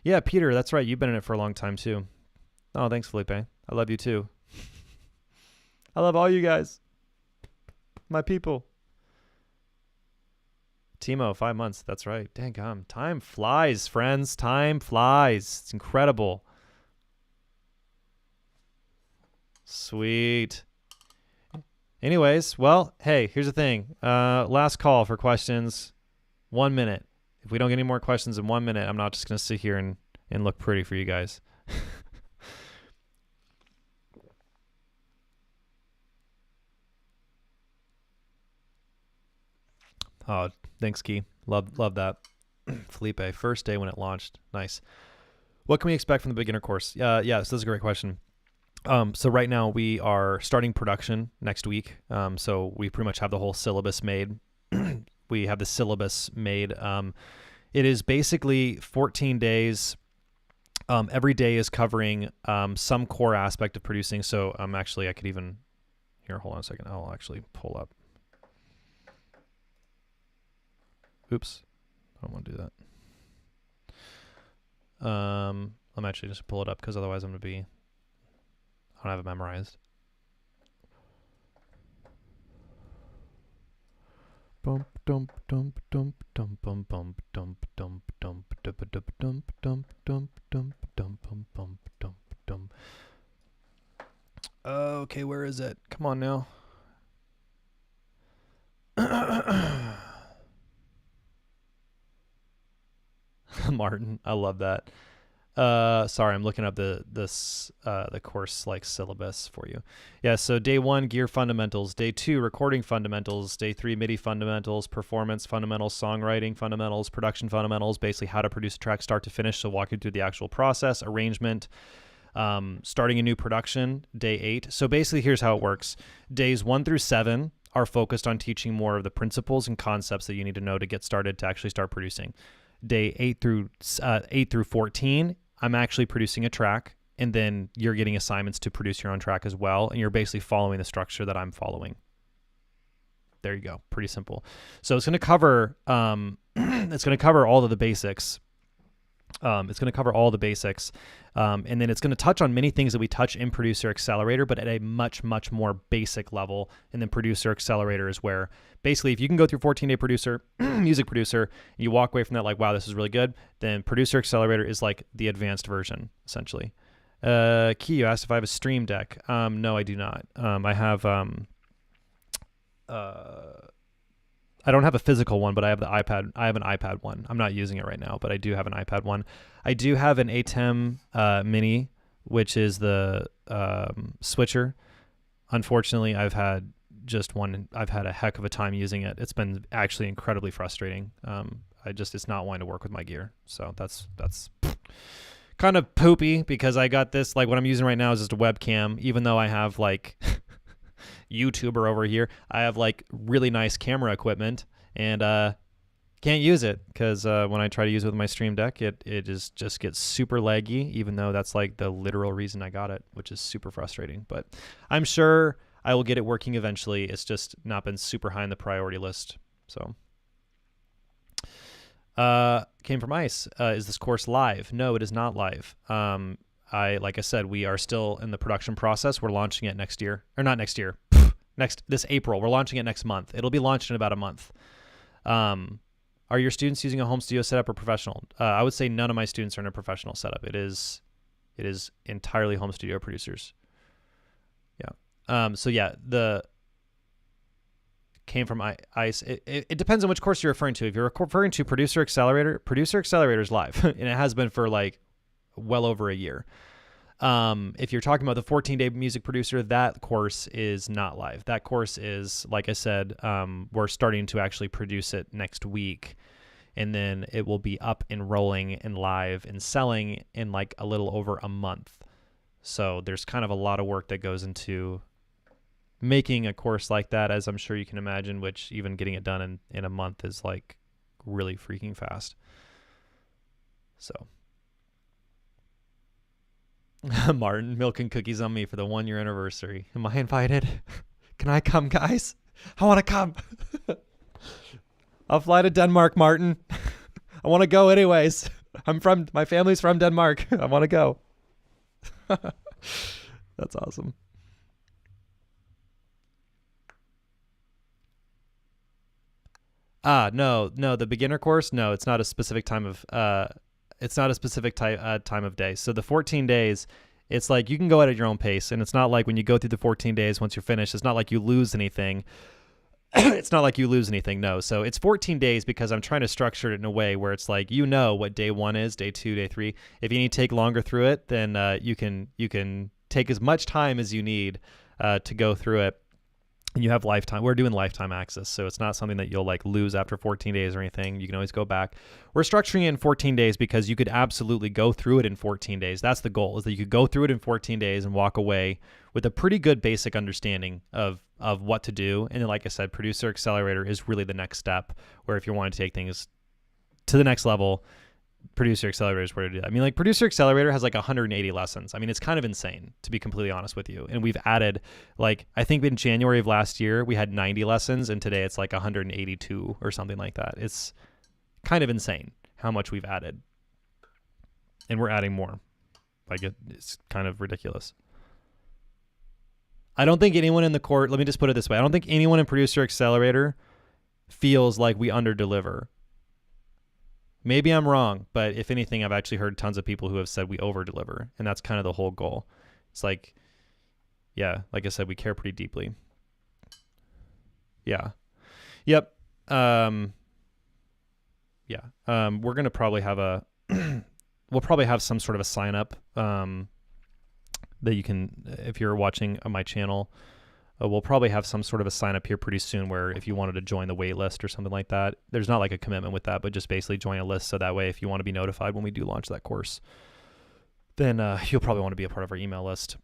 Yeah, Peter, that's right. You've been in it for a long time too. Oh, thanks, Felipe. I love you too. I love all you guys. My people. Timo, 5 months. That's right. Dang gum. Time flies, friends. Time flies. It's incredible. Sweet. Anyways, well, hey, here's the thing. Last call for questions. 1 minute. If we don't get any more questions in 1 minute, I'm not just going to sit here and look pretty for you guys. Oh, thanks, Key. Love that. Felipe, first day when it launched. Nice. What can we expect from the beginner course? So this is a great question. So right now we are starting production next week. So we pretty much have the whole syllabus made. We have the syllabus made. It is basically 14 days. Every day is covering some core aspect of producing. So actually I could even, here, hold on a second. I'll actually pull up. Oops. I don't want to do that. I'm actually just pull it up because otherwise I'm going to be, I don't have it memorized. Bump dump dump dump dump bump bump dump dump dump dump dump dump dump dump dump dump dump dump dump. Okay, where is it? Come on now. Martin, I love that. Sorry, I'm looking up the course like syllabus for you. Yeah, so day 1, gear fundamentals. Day 2, recording fundamentals. Day 3, MIDI fundamentals, performance fundamentals, songwriting fundamentals, production fundamentals, basically how to produce a track start to finish. So walking through the actual process, arrangement, starting a new production. Day 8. So basically here's how it works. Days 1 through 7 are focused on teaching more of the principles and concepts that you need to know to get started to actually start producing. Day 8 through 14, I'm actually producing a track, and then you're getting assignments to produce your own track as well, and you're basically following the structure that I'm following. There you go. Pretty simple. So it's going to cover all of the basics. And then it's going to touch on many things that we touch in Producer Accelerator, but at a much, much more basic level. And then Producer Accelerator is where basically if you can go through 14-day producer, music producer, and you walk away from that like, wow, this is really good, then Producer Accelerator is like the advanced version, essentially. Key, you asked if I have a Stream Deck. No, I do not. I have... I don't have a physical one, but I have the iPad. I have an iPad one. I'm not using it right now, but I do have an iPad one. I do have an ATEM Mini, which is the switcher. Unfortunately, I've had just one. I've had a heck of a time using it. It's been actually incredibly frustrating. It's not wanting to work with my gear. So that's kind of poopy because I got this, like what I'm using right now is just a webcam, even though I have like YouTuber over here. I have like really nice camera equipment and can't use it because when I try to use it with my Stream Deck, it just gets super laggy, even though that's like the literal reason I got it, which is super frustrating. But I'm sure I will get it working eventually. It's just not been super high on the priority list. So came from Ice. Is this course live? No, it is not live. Like I said, we are still in the production process. We're launching it next year, or not next year, this April. We're launching it next month. It'll be launched in about a month. Are your students using a home studio setup or professional? I would say none of my students are in a professional setup. It is entirely home studio producers. Yeah. So yeah, the came from Ice. It depends on which course you're referring to. If you're referring to Producer Accelerator is live, and it has been for like well over a year. If you're talking about the 14-day music producer, that course is not live. That course is, like I said, we're starting to actually produce it next week. and then it will be up and rolling and live and selling in like a little over a month. So there's kind of a lot of work that goes into making a course like that, as I'm sure you can imagine, which even getting it done in a month is like really freaking fast. So Martin, milk and cookies on me for the 1-year anniversary. Am I invited? Can I come, guys? I want to come. I'll fly to Denmark, Martin. I want to go anyways. My family's from Denmark. I want to go. That's awesome. No, the beginner course. No, it's not a specific time of time of day. So the 14 days, it's like you can go at your own pace, and it's not like when you go through the 14 days, once you're finished, it's not like you lose anything. It's not like you lose anything. No. So it's 14 days because I'm trying to structure it in a way where it's like, you know what day 1 is, day 2, day 3. If you need to take longer through it, then you can take as much time as you need to go through it. And you have lifetime. We're doing lifetime access, so it's not something that you'll like lose after 14 days or anything. You can always go back. We're structuring it in 14 days because you could absolutely go through it in 14 days. That's the goal, is that you could go through it in 14 days and walk away with a pretty good basic understanding of what to do. And then, like I said, Producer Accelerator is really the next step, where if you want to take things to the next level, Producer Accelerator is where to do that. I mean, like, Producer Accelerator has like 180 lessons. I mean, it's kind of insane, to be completely honest with you. And we've added, like, I think in January of last year, we had 90 lessons, and today it's like 182 or something like that. It's kind of insane how much we've added. And we're adding more. Like, it's kind of ridiculous. I don't think anyone in the court, let me just put it this way, I don't think anyone in Producer Accelerator feels like we under-deliver. Maybe I'm wrong, but if anything, I've actually heard tons of people who have said we over-deliver, and that's kind of the whole goal. It's like, yeah, like I said, we care pretty deeply. Yeah. Yep. Yeah. We're going to probably have we'll probably have some sort of a sign up that you can, if you're watching on my channel, we'll probably have some sort of a sign up here pretty soon where if you wanted to join the wait list or something like that, there's not like a commitment with that, but just basically join a list. So that way, if you want to be notified when we do launch that course, then you'll probably want to be a part of our email list.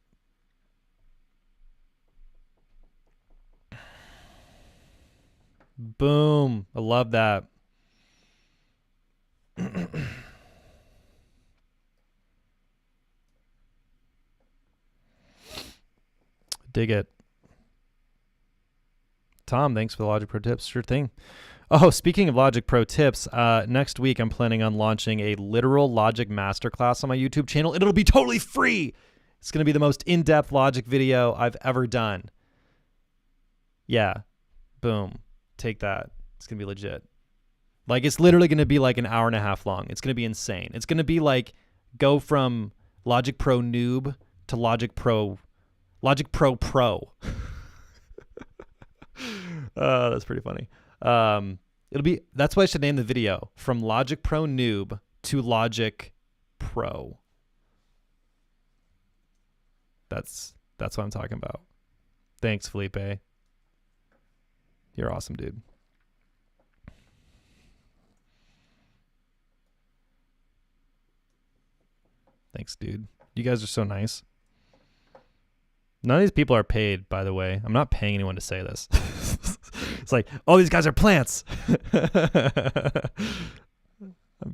Boom. I love that. Dig it. Tom, thanks for the Logic Pro tips. Sure thing. Oh, speaking of Logic Pro tips, next week I'm planning on launching a literal Logic masterclass on my YouTube channel, and it'll be totally free. It's going to be the most in-depth Logic video I've ever done. Yeah. Boom. Take that. It's going to be legit. Like, it's literally going to be like an hour and a half long. It's going to be insane. It's going to be like go from Logic Pro noob to Logic Pro Pro. That's pretty funny. That's what I should name the video, from Logic Pro noob to Logic Pro. That's what I'm talking about. Thanks, Felipe. You're awesome, dude. Thanks, dude. You guys are so nice. None of these people are paid, by the way. I'm not paying anyone to say this. It's like, oh, these guys are plants. I'm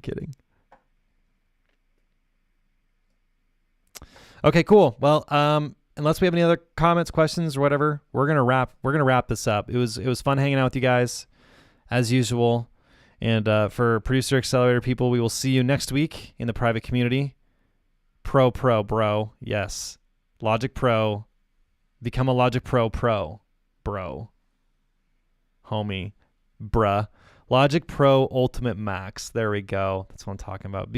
kidding. Okay, cool. Well, unless we have any other comments, questions, or whatever, we're gonna wrap this up. It was fun hanging out with you guys, as usual. And for Producer Accelerator people, we will see you next week in the private community. Pro, bro. Yes. Logic Pro. Become a Logic Pro, bro. Homie, bruh. Logic Pro Ultimate Max. There we go. That's what I'm talking about.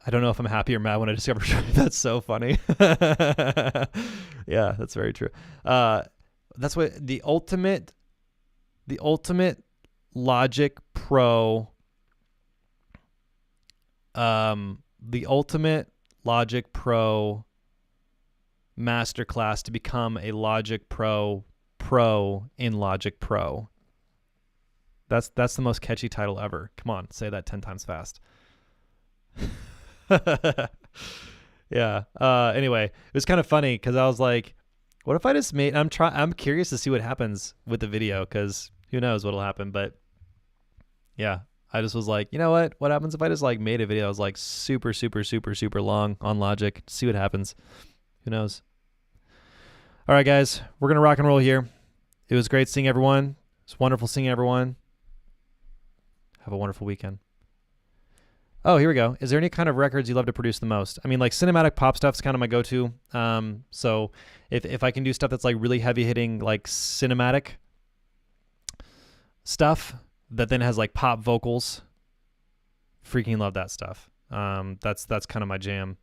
I don't know if I'm happy or mad when I discovered that's so funny. Yeah, that's very true. That's what the ultimate Logic Pro, the ultimate Logic Pro masterclass to become a Logic Pro in Logic Pro. That's the most catchy title ever. Come on, say that 10 times fast. Yeah. Anyway, it was kind of funny because I was like, what if I just made, I'm curious to see what happens with the video because who knows what'll happen. But yeah, I just was like, you know what happens if I just like made a video that was like super, super, super, super long on Logic, see what happens. Who knows? All right, guys, we're going to rock and roll here. It was great seeing everyone. It's wonderful seeing everyone. Have a wonderful weekend. Oh, here we go. Is there any kind of records you love to produce the most? I mean, like cinematic pop stuff's kind of my go-to. So if I can do stuff that's like really heavy hitting, like cinematic stuff that then has like pop vocals, freaking love that stuff. That's kind of my jam.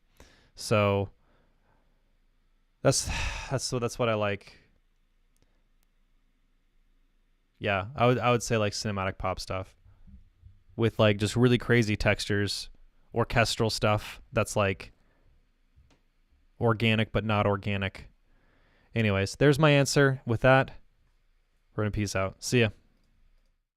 So that's what I like. Yeah, I would say like cinematic pop stuff with like just really crazy textures, orchestral stuff that's like organic but not organic. Anyways, there's my answer. With that, we're gonna peace out. See ya.